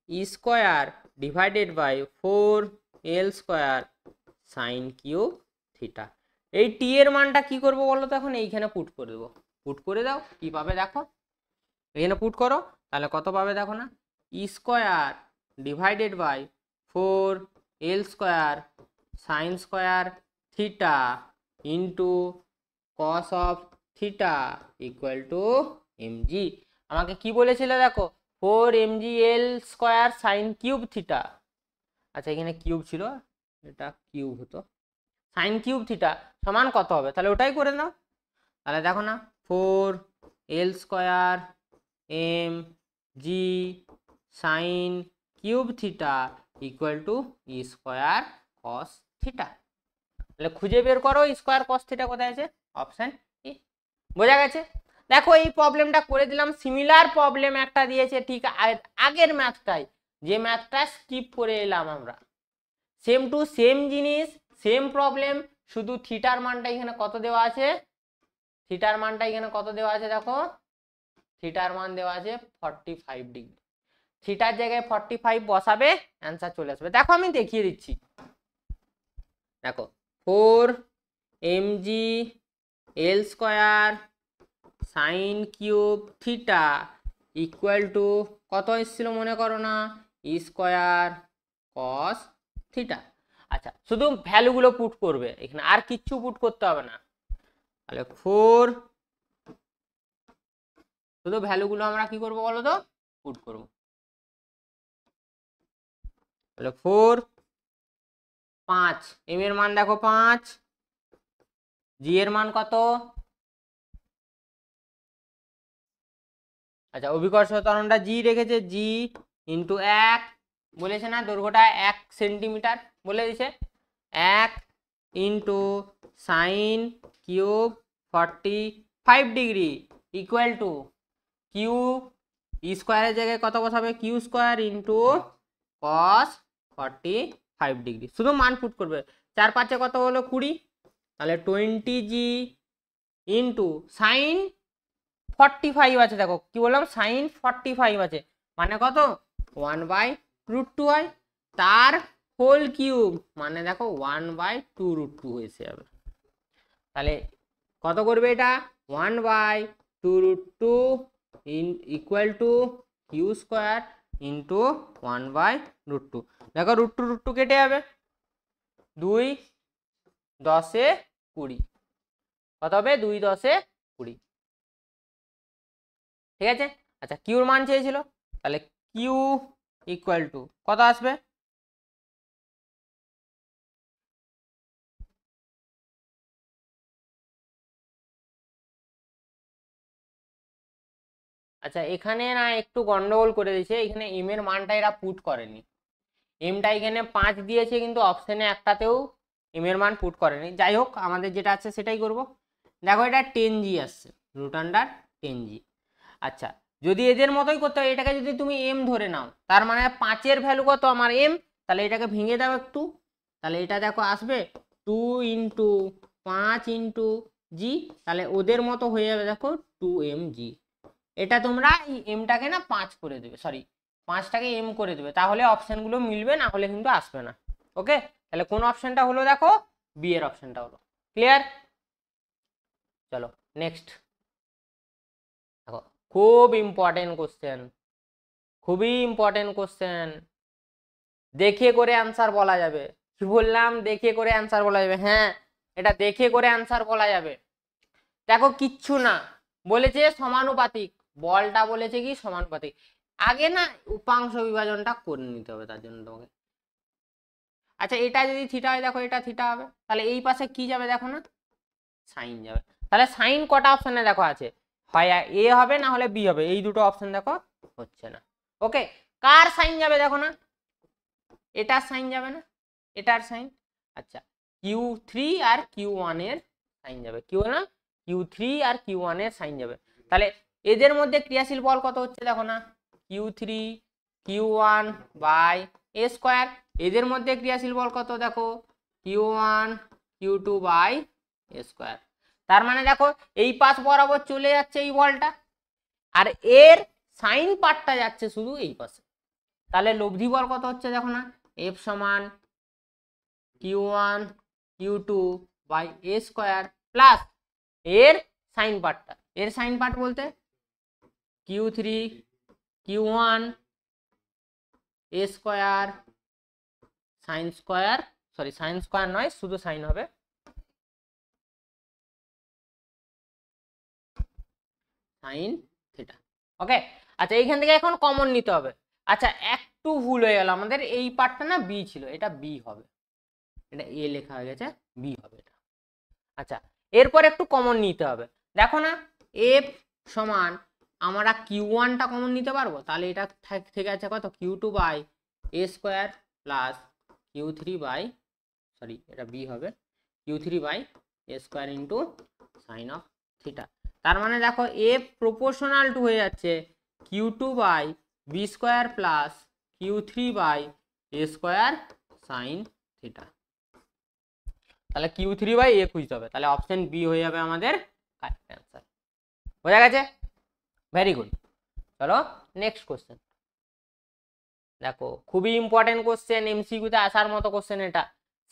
E square divided by 4l square sine cube theta. এই টি এর মানটা কি করবো বলো তো, এখন এইখানে পুট করে দেবো, পুট করে দাও কি পাবে দেখো, এখানে পুট করো তাহলে কত পাবে দেখো না, E square divided by 4l square sine square theta into cos of theta equal to MG. আমাকে কি বলেছিল দেখো 4mgl square sine cube theta, আচ্ছা এখানে কিউব ছিল এটা কিউব হতো, সাইন কিউব থিটা সমান কত হবে, তাহলে ওটাই করে নাও। তাহলে দেখো না 4l square M G sine cube theta equal to E square cos theta. তাহলে খুঁজে বের করো স্কোয়ার কস থিটা কোথায় আছে, অপশন ই। বোঝা গেছে? দেখো এই প্রবলেমটা করে দিলাম, সিমিলার প্রবলেম একটা দিয়েছে ঠিক আগের ম্যাথটাই, যে ম্যাথটা স্কিপ করে এলাম আমরা, সেম টু সেম জিনিস সেম প্রবলেম, শুধু থিটার মানটা এখানে কত দেওয়া আছে, থিটার মানটা এখানে কত দেওয়া আছে দেখো, থিটার মান দেওয়া আছে 45 ডিগ্রি, থিটার জায়গায় 45 বসাবে অ্যান্সার চলে আসবে। দেখো আমি দেখিয়ে দিচ্ছি, দেখো 4mgl square sine cube theta equal to কত এসেছিল মনে করো না, ই স্কোয়ার কস থিটা। আচ্ছা শুধু ভ্যালুগুলো পুট করবে এখানে, আর কিচ্ছু পুট করতে হবে না। তাহলে 4, শুধু ভ্যালুগুলো আমরা কি করবো বলো তো, পুট করব। তাহলে 4, 5 এম এর মান দেখো 5, জি এর মান কত, আচ্ছা অভিকর্ষ ত্বরণটা জি রেখেছে, জি ইন্টু 1 বলেছে না, দৈর্ঘ্যটা 1 সেন্টিমিটার বলে দিছে, 1 into sine cube 45 degree equal to Q স্কোয়ারের জায়গায় কত বসাবে, Q square into cos 45 degree, শুধু মান পুট করবে। 4 5 কত হলো 20, তাহলে 20g ইন্টু সাইন 45 আছে, দেখো কি বললাম সাইন 45 আছে মানে কত 1/√2 হয়, তার হোল কিউব মানে দেখো 1/2√2 হয়েছে যাবে। তাহলে কত করবে এটা 1/2√2 equal to Q square into 1/√2। দেখো √2 কেটে যাবে, 2 10 20 কত হবে, 2 10 20, ঠিক আছে। আচ্ছা কিউর মান চেয়েছিল, তাহলে কিউ ইকুয়াল টু কত আসবে, আচ্ছা এখানে না একটু গন্ডগোল করে দিয়েছে, এখানে এম এর মানটা এরা পুট করেনি, এমটা এখানে 5 দিয়েছে কিন্তু অপশনে একটাতেও এম এর মান পুট করেনি। যাই হোক আমাদের যেটা আছে সেটাই করব। দেখো এটা 10g আসছে, √10g। আচ্ছা যদি এদের মতোই করতে হয়, এটাকে যদি তুমি এম ধরে নাও, তার মানে 5-এর ভ্যালু কত আমার এম, তাহলে এটাকে ভেঙে দাও একটু, তাহলে এটা দেখো আসবে 2 × 5 × g, তাহলে ওদের মতো হয়ে যাবে দেখো 2mg। এটা তোমরা এই এমটাকে না 5 করে দেবে, সরি 5টাকে এম করে দেবে, তাহলে অপশনগুলো মিলবে, না হলে কিন্তু আসবে না। ওকে, তাহলে কোন অপশনটা হলো দেখো, বি এর অপশনটা হলো। ক্লিয়ার? চলো নেক্সট দেখো, খুব ইম্পর্টেন্ট কোশ্চেন, খুবই ইম্পর্টেন্ট কোশ্চেন। দেখে করে অ্যান্সার বলা যাবে। কি বললাম? দেখে করে অ্যান্সার বলা যাবে। হ্যাঁ, এটা দেখে করে অ্যান্সার বলা যাবে। দেখো কিচ্ছু না, বলেছে সমানুপাতিক, বলটা বলেছে কি সমানুপাতিক। আগে না উপাংশ বিভাজনটা করে নিতে হবে তার জন্য তোমাকে। আচ্ছা এটা যদি থিটা হয়, দেখো এটা থিটা হবে, তাহলে এই পাশে কি যাবে দেখো না, সাইন যাবে। তাহলে সাইন কটা অপশনে দেখো আছে, হয় এ হবে না হলে বি হবে, এই দুটো অপশন দেখো হচ্ছে না। ওকে, কার সাইন যাবে দেখো না, এটার সাইন যাবে না, এটার সাইন। আচ্ছা Q3 আর Q1 এর সাইন যাবে, কিউ না Q3 আর Q1 এর সাইন যাবে। তাহলে এদের মধ্যে ক্রিয়াশীল বল কত হচ্ছে দেখো না, Q3 Q1 by a square. এদের মধ্যে ক্রিয়াশীল বল কত দেখো, Q1 Q2 by a square. তার মানে দেখো এই পাশ বরাবর চলে যাচ্ছে এই বলটা, আর এর সাইন পার্টটা যাচ্ছে শুধু এই পাশে। তাহলে লব্ধি বল কত হচ্ছে দেখো না, F সমান Q1 Q2 by a square plus এর সাইন পার্টটা, এর সাইন পার্ট বলতে Q3 Q1 a square sine square, sorry sine square নয়, শুধু সাইন হবে, সাইন থিটা। ওকে, আচ্ছা এইখান থেকে এখন কমন নিতে হবে। আচ্ছা একটু ভুল হয়ে গেল আমাদের, এই পার্টটা না বি ছিল, এটা বি হবে, এটা এ লেখা হয়ে গেছে, বি হবে এটা। আচ্ছা এরপর একটু কমন নিতে হবে, দেখো না এফ সমান আমরা Q1টা কমন নিতে পারবো, তাহলে এটা থেকে আছে কত Q2 by a square plus Q3 by, sorry এটা বি হবে, Q3 by a square into sine of theta. তার মানে দেখো এফ প্রপোর্শনাল টু হয়ে যাচ্ছে Q2 by B square plus Q3 by a square sine theta. তাহলে Q3 by a খুঁজতে হবে, তাহলে অপশন বি হয়ে যাবে আমাদের কারেক্ট অ্যান্সার। বোঝা গেছে? Very good. চলো নেক্সট কোশ্চেন দেখো, খুবই ইম্পর্টেন্ট কোশ্চেন, এমসিকিউতে আসার মতো কোশ্চেন। এটা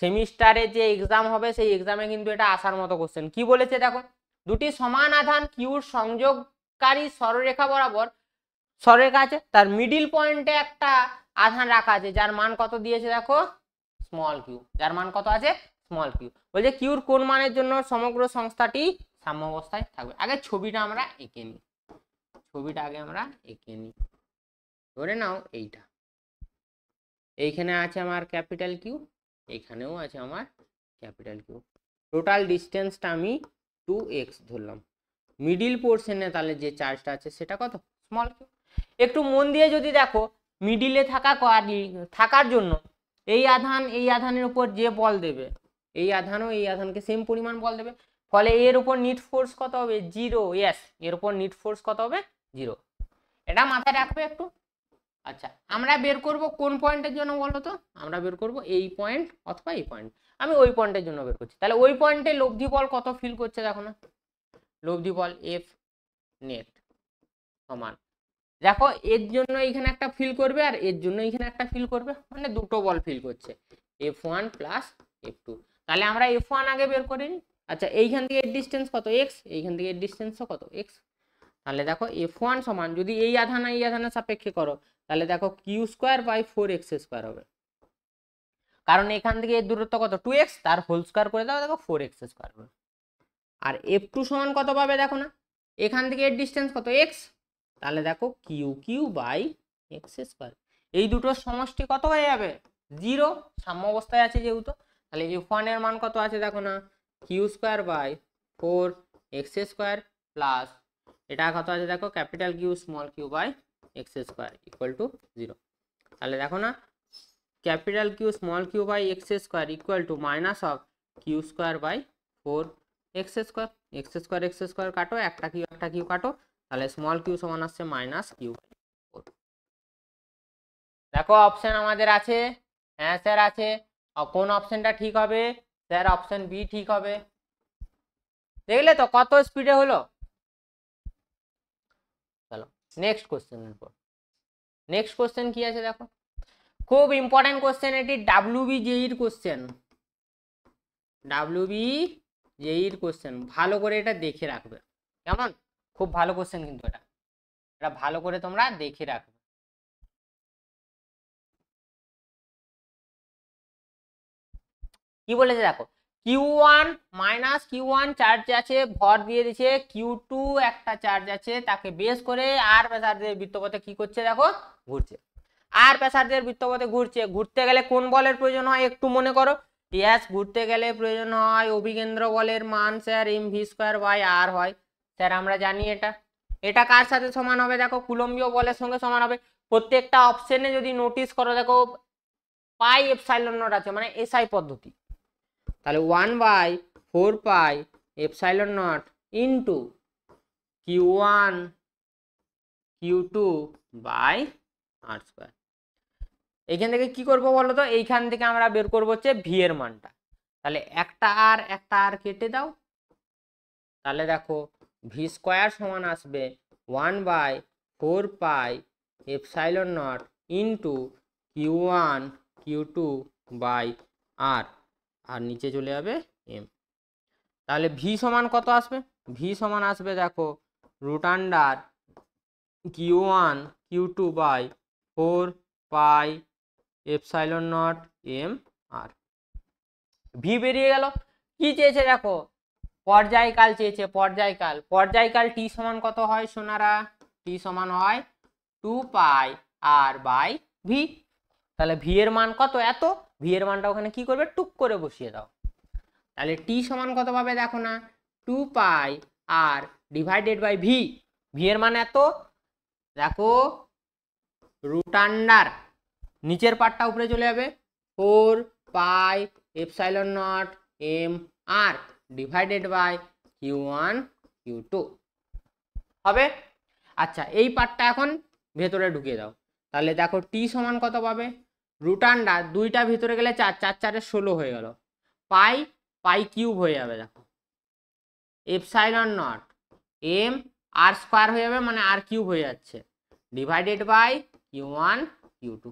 সেমিস্টারে যে এক্সাম হবে সেই এক্সামে কিন্তু এটা আসার মতো কোশ্চেন। কি বলেছে দেখো, দুটি সমান আধান কিউর সংযোগকারী সরলরেখা বরাবর, সরলরেখা আছে, তার মিডিল পয়েন্টে একটা আধান রাখা আছে যার মান কত দিয়েছে দেখো, স্মল কিউ, যার মান কত আছে স্মল কিউ। বলছে কিউর কোন মানের জন্য সমগ্র সংস্থাটি সাম্যাবস্থায় থাকবে। আগে ছবিটা আমরা এঁকে নিই, ছবিটা আগে আমরা এঁকে নিই। ধরে নাও এইটা, এইখানে আছে আমার ক্যাপিটাল কিউ, এইখানেও আছে আমার ক্যাপিটাল কিউ, টোটাল ডিস্টেন্সটা আমি 2x ধরলাম, মিডিল পোর্শনে তাহলে যে চার্জটা আছে সেটা কত স্মল কিউ। একটু মন দিয়ে যদি দেখো, মিডিলে থাকার জন্য এই আধানের উপর যে বল দেবে, এই আধানও এই আধানকে সেম পরিমাণ বল দেবে, ফলে এর উপর নিট ফোর্স কত হবে 0। ইয়েস, এর উপর নিট ফোর্স কত হবে 0, এটা মাথায় রাখবে একটু। আচ্ছা আমরা বের করব কোন পয়েন্টের জন্য বলো তো, আমরা বের করব এই পয়েন্ট অথবা এই পয়েন্ট, আমি ওই পয়েন্টের জন্য বের করছি। তাহলে ওই পয়েন্টে লব্ধি বল কত ফিল করছে দেখো না, লব্ধি বল এফ নেট সমান, দেখো এর জন্য এখানে একটা ফিল করবে আর এর জন্য এখানে একটা ফিল করবে, মানে দুটো বল ফিল করছে, F1 প্লাস F2। তাহলে আমরা F1 আগে বের করে নিই। আচ্ছা এইখান থেকে এর ডিস্টেন্স কত x, এইখান থেকে এর ডিস্টেন্সও কত x। তাহলে দেখো F1 সমান যদি এই আধানের সাপেক্ষে করো, তাহলে দেখো Q² বাই 4x স্কোয়ার হবে, কারণ এখান থেকে এর দূরত্ব কত 2x, তার হোল স্কোয়ার করে দাও দেখো 4x স্কোয়ার হবে। আর F2 সমান কত পাবে দেখো না, এখান থেকে এর ডিস্টেন্স কত x, তাহলে দেখো QQ বাই x স্কোয়ার, এই দুটোর সমষ্টি কত হয়ে যাবে 0, সাম্য অবস্থায় আছে যেহেতু। তাহলে F1 এর মান কত আছে দেখো না, Q² by 4x square plus এটা কত আছে দেখো capital Q small Q by x square equal to 0। তাহলে দেখো না capital Q small Q by X square equal to minus of Q square by 4x square. X square কাটো, একটা Q কাটো, তাহলে স্মল কিউ সমান আসছে মাইনাস কিউ বাই 4। দেখো অপশন আমাদের আছে, হ্যাঁ স্যার আছে। কোন অপশনটা ঠিক হবে স্যার? অপশন বি ঠিক হবে। দেখলে তো কত স্পিডে হলো। চলো নেক্সট কোশ্চেনের পর। নেক্সট কোশ্চেন কি আছে দেখো, খুব ইম্পর্টেন্ট কোশ্চেন এটি, ডাব্লিউবি জেইর কোশ্চেন। ডাব্লিউবি জেইর কোশ্চেন, ভালো করে এটা দেখে রাখবে কেমন, খুব ভালো কোশ্চেন কিন্তু এটা, এটা ভালো করে তোমরা দেখে রাখবে। কি বলেছে দেখো, Q1 মাইনাস Q1 চার্জ আছে, ভর দিয়ে দিচ্ছে, Q2 একটা চার্জ আছে, তাকে বেস করে আর ব্যাসার্ধের বৃত্তপথে কি করছে দেখো, ঘুরছে। আর ব্যাসার্ধের বৃত্তপথে ঘুরছে, ঘুরতে গেলে কোন বলের প্রয়োজন হয় একটু মনে করো। ইয়াস, ঘুরতে গেলে প্রয়োজন হয় অভিকেন্দ্র বলের মান sir mv square by r হয় স্যার, আমরা জানি এটা। এটা কার সাথে সমান হবে দেখো, কুলম্বীয় বলের সঙ্গে সমান হবে। প্রত্যেকটা অপশনে যদি নোটিস করো দেখো পাই এপসাইলন নট আছে, মানে এসআই পদ্ধতি। তাহলে 1/4 pi epsilon not into Q1 Q2 by r square. এইখান থেকে কি করবো বলো তো, এইখান থেকে আমরা বের করবো হচ্ছে ভি এর মানটা। তাহলে একটা আর কেটে দাও, তাহলে দেখো ভি স্কয়ার সমান আসবে 1/4 pi epsilon not into Q1 Q2 by r, আর নিচে চলে যাবে m। তাহলে ভি সমান কত আসবে, ভি সমান আসবে দেখো root under Q1 Q2 by 4 pi epsilon nought m r। V বেরিয়ে গেল। কি চেয়েছে দেখো, পর্যায়কাল চেয়েছে, পর্যায়কাল। পর্যায়কাল টি সমান কত হয় সোনারা, টি সমান হয় 2 পাই আর বাই ভি। তাহলে ভি এর মান কত, এত, ভি এর মানটা ওখানে কি করবে, টুক করে বসিয়ে দাও। তাহলে টি সমান কত পাবে দেখো না, 2 পাই আর ডিভাইডেড বাই ভি। ভি এর মান এত, দেখো রুট আন্ডার নিচের পার্টটা উপরে চলে যাবে 4 pi epsilon nought M R divided by Q1 Q2 হবে। আচ্ছা এই পার্টটা এখন ভেতরে ঢুকিয়ে দাও, তাহলে দেখো টি সমান কত পাবে, রুট আন্ডার দুইটা ভিতরে গেলে 4, 4 4 16 হয়ে গেল, পাই পাই কিউব হয়ে যাবে দেখো, epsilon nought M R square হয়ে যাবে, মানে আর কিউব হয়ে যাচ্ছে, ডিভাইডেড বাই Q1 Q2।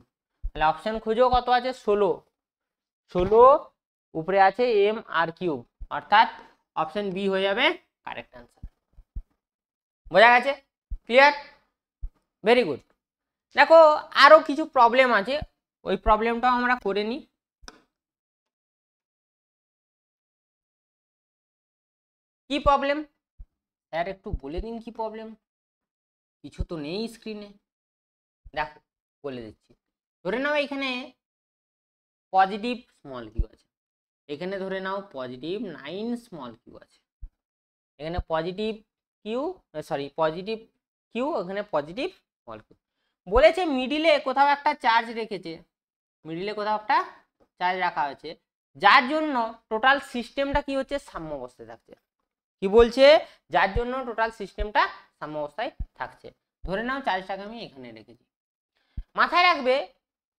তাহলে অপশন খুঁজো কত আছে, 16, 16 উপরে আছে এম আর কিউব, অর্থাৎ অপশন বি হয়ে যাবে কারেক্ট অ্যান্সার। বোঝা গেছে? ক্লিয়ার? Very good. দেখো আরো কিছু প্রবলেম আছে, ওই প্রবলেমটাও আমরা করে নিই। কি প্রবলেম স্যার একটু বলে দিন, কি প্রবলেম? কিছু তো নেই স্ক্রিনে, দেখো বলে দিচ্ছি। ধরে নাও এখানে পজিটিভ স্মল কিউ আছে, এখানে ধরে নাও পজিটিভ 9 স্মল কিউ আছে, এখানে positive Q, sorry positive Q, এখানে পজিটিভ স্মল কিউ। বলেছে মিডিলে কোথাও একটা চার্জ রেখেছে, মিডিলে কোথাও একটা চার্জ রাখা হয়েছে, যার জন্য টোটাল সিস্টেমটা কি হচ্ছে, সাম্য অবস্থায় থাকছে। কি বলছে, যার জন্য টোটাল সিস্টেমটা সাম্য অবস্থায় থাকছে। ধরে নাও চার্জটাকে আমি এখানে রেখেছি। মাথায় রাখবে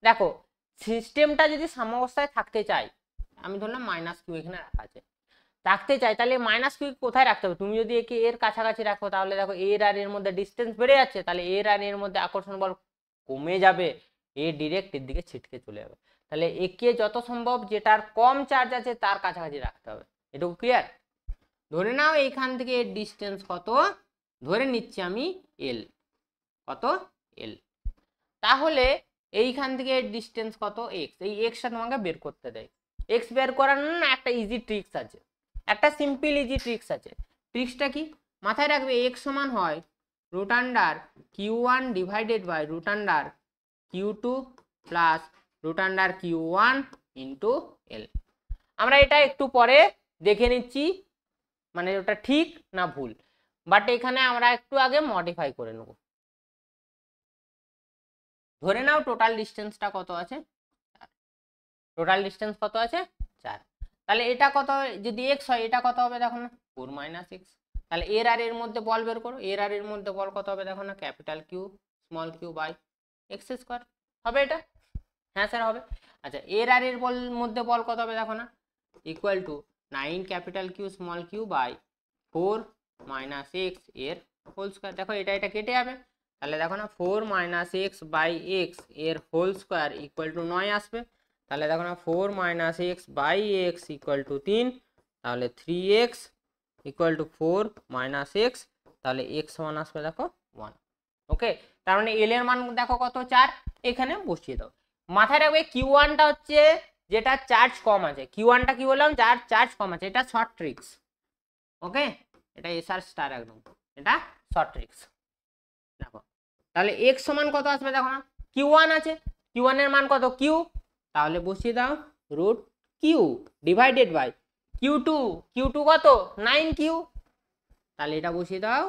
দেখো সিস্টেমটা যদি সাম্য অবস্থায় থাকতে চাই, আমি ধরলাম মাইনাস কিউ এখানে রাখা আছে, রাখতে চাই, তাহলে মাইনাস কিউ কোথায় রাখতে হবে, তুমি যদি একে এর কাছাকাছি রাখো তাহলে দেখো এর আর এর মধ্যে ডিস্টেন্স বেড়ে যাচ্ছে, তাহলে এর আর এর মধ্যে আকর্ষণ বল কমে যাবে, এ ডিরেক্ট এর দিকে ছিটকে চলে যাবে। তাহলে একে যত সম্ভব যেটার কম চার্জ আছে তার কাছাকাছি রাখতে হবে। এটুকু ক্লিয়ার? ধরে নাও এইখান থেকে এর ডিস্টেন্স কত, ধরে নিচ্ছি আমি এল, কত এল, তাহলে এইখান থেকে এর ডিস্টেন্স কত এক্স, এই এক্সটা তোমাকে বের করতে দেয়। এক্স বের করার না একটা ইজি ট্রিক্স আছে, একটা সিম্পল ইজি ট্রিক্স আছে। ট্রিক্সটা কি মাথায় রাখবে, এক্স সমান হয় root under Q1 divided by root under Q2 plus root under Q1 into L. আমরা এটা একটু পরে দেখে নিচ্ছি মানে ওটা ঠিক না ভুল, বাট এখানে আমরা একটু আগে মডিফাই করে নেব। ধরে নাও টোটাল ডিস্টেন্সটা কত আছে, টোটাল ডিস্টেন্স কত আছে 4। তাহলে এটা কত, যদি x হয় এটা কত হবে দেখো না 4 - x। তাহলে এর আর এর মধ্যে বল বের করো, এর আর এর মধ্যে বল কত হবে দেখো না capital Q small Q by X square হবে এটা। হ্যাঁ স্যার হবে। আচ্ছা এর আর এর বল মধ্যে বল কত হবে দেখো না equal to 9 capital Q small Q by 4 - x এর হোল স্কোয়ার। দেখো এটা এটা কেটে যাবে, তাহলে দেখো না 4 - x বাই x এর হোল স্কোয়ার ইকুয়াল টু 9 আসবে। তাহলে দেখো না 4 - x by x equal to 3, তাহলে 3x ইকুয়াল টু 4 - x, তাহলে x সমান আসবে দেখো 1। ওকে, তার মানে এল এর মান দেখো কত 4, এখানে বসিয়ে দাও। মাথায় রাখবে Q1টা হচ্ছে যেটা চার্জ কম আছে, Q1টা কি বললাম যার চার্জ কম আছে, এটা শর্ট ট্রিক্স। ওকে, এটা এসআর স্টার একদম, এটা শর্ট ট্রিক্স। দেখো তাহলে x সমান কত আসবে দেখো না Q1 আছে, Q1 এর মান কত Q, তাহলে বসিয়ে দাও root Q divided by Q2, Q2 কত 9Q, তাহলে এটা বসিয়ে দাও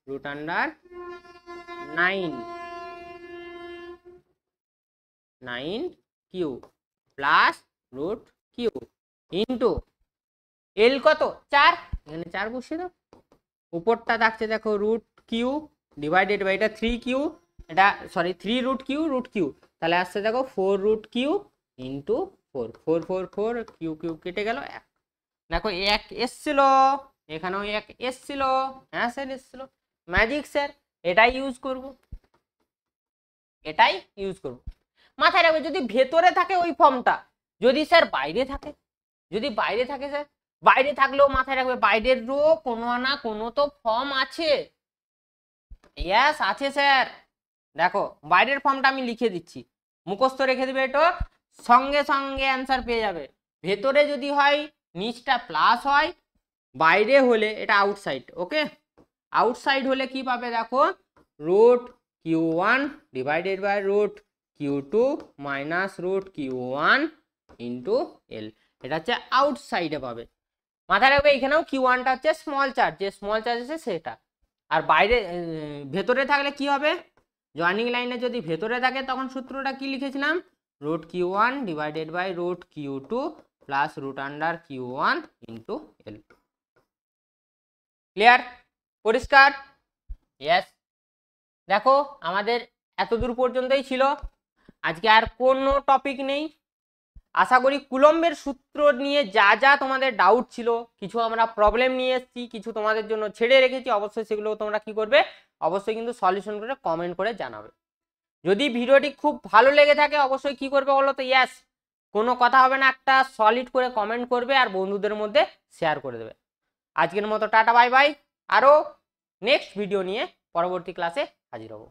root under 9Q plus root Q into L কত 4, এখানে 4 বসিয়ে দাও। উপরটা থাকছে দেখো রুট কিউ ডিভাইডেড বাই এটা 3Q, এটা সরি 3 রুট কিউ, তাহলে আসছে দেখো 4 root Q into 4, 4 4 4 Q Q কেটে গেল 1। দেখো 1 এসছিল, এখানেও 1 এসছিল। হ্যাঁ স্যার এসছিল, ম্যাজিক স্যার, এটাই ইউজ করব, এটাই ইউজ করব। মাথায় রাখবে যদি ভেতরে থাকে ওই ফর্মটা, যদি স্যার বাইরে থাকে, যদি বাইরে থাকে স্যার, বাইরে থাকলেও মাথায় রাখবে বাইরেরও কোনো না কোনো তো ফর্ম আছে। ইয়েস আছে স্যার, দেখো বাইরের ফর্মটা আমি লিখে দিচ্ছি, মুখস্থ রেখে দিবে, এটা সঙ্গে সঙ্গে অ্যান্সার পেয়ে যাবে। ভেতরে যদি হয় নিচটা প্লাস হয়, বাইরে হলে এটা আউটসাইড। ওকে, আউটসাইড হলে কি পাবে দেখো root Q1 divided by root Q2 minus root Q1 into L, এটা হচ্ছে আউটসাইডে পাবে। মাথায় রাখবে এখানেও Q1টা হচ্ছে স্মল চার্জ, যে স্মল চার্জ আছে সেটা। আর বাইরে ভেতরে থাকলে কি হবে, জয়েনিং লাইনে যদি ভেতরে থাকে তখন সূত্রটা কি লিখেছিলাম root Q1 divided by root Q2 plus root under Q1 into L. Clear, পরিষ্কার? ইয়েস। দেখো আমাদের এতদূর পর্যন্তই ছিল, আজকে আর কোনো টপিক নেই। আশা করি কুলম্বের সূত্র নিয়ে যা যা তোমাদের ডাউট ছিল, কিছু আমরা প্রবলেম নিয়ে এসেছি, কিছু তোমাদের জন্য ছেড়ে রেখেছি, অবশ্যই সেগুলো তোমরা কি করবে, অবশ্যই কিন্তু সলিউশন করে কমেন্ট করে জানাবে। যদি ভিডিওটি খুব ভালো লেগে থাকে অবশ্যই কি করবে বলো তো, ইয়েস, কোনো কথা হবে না, একটা সলিড করে কমেন্ট করবে আর বন্ধুদের মধ্যে শেয়ার করে দেবে। আজকের মতো টাটা বাই বাই, আরও নেক্সট ভিডিও নিয়ে পরবর্তী ক্লাসে হাজির হব।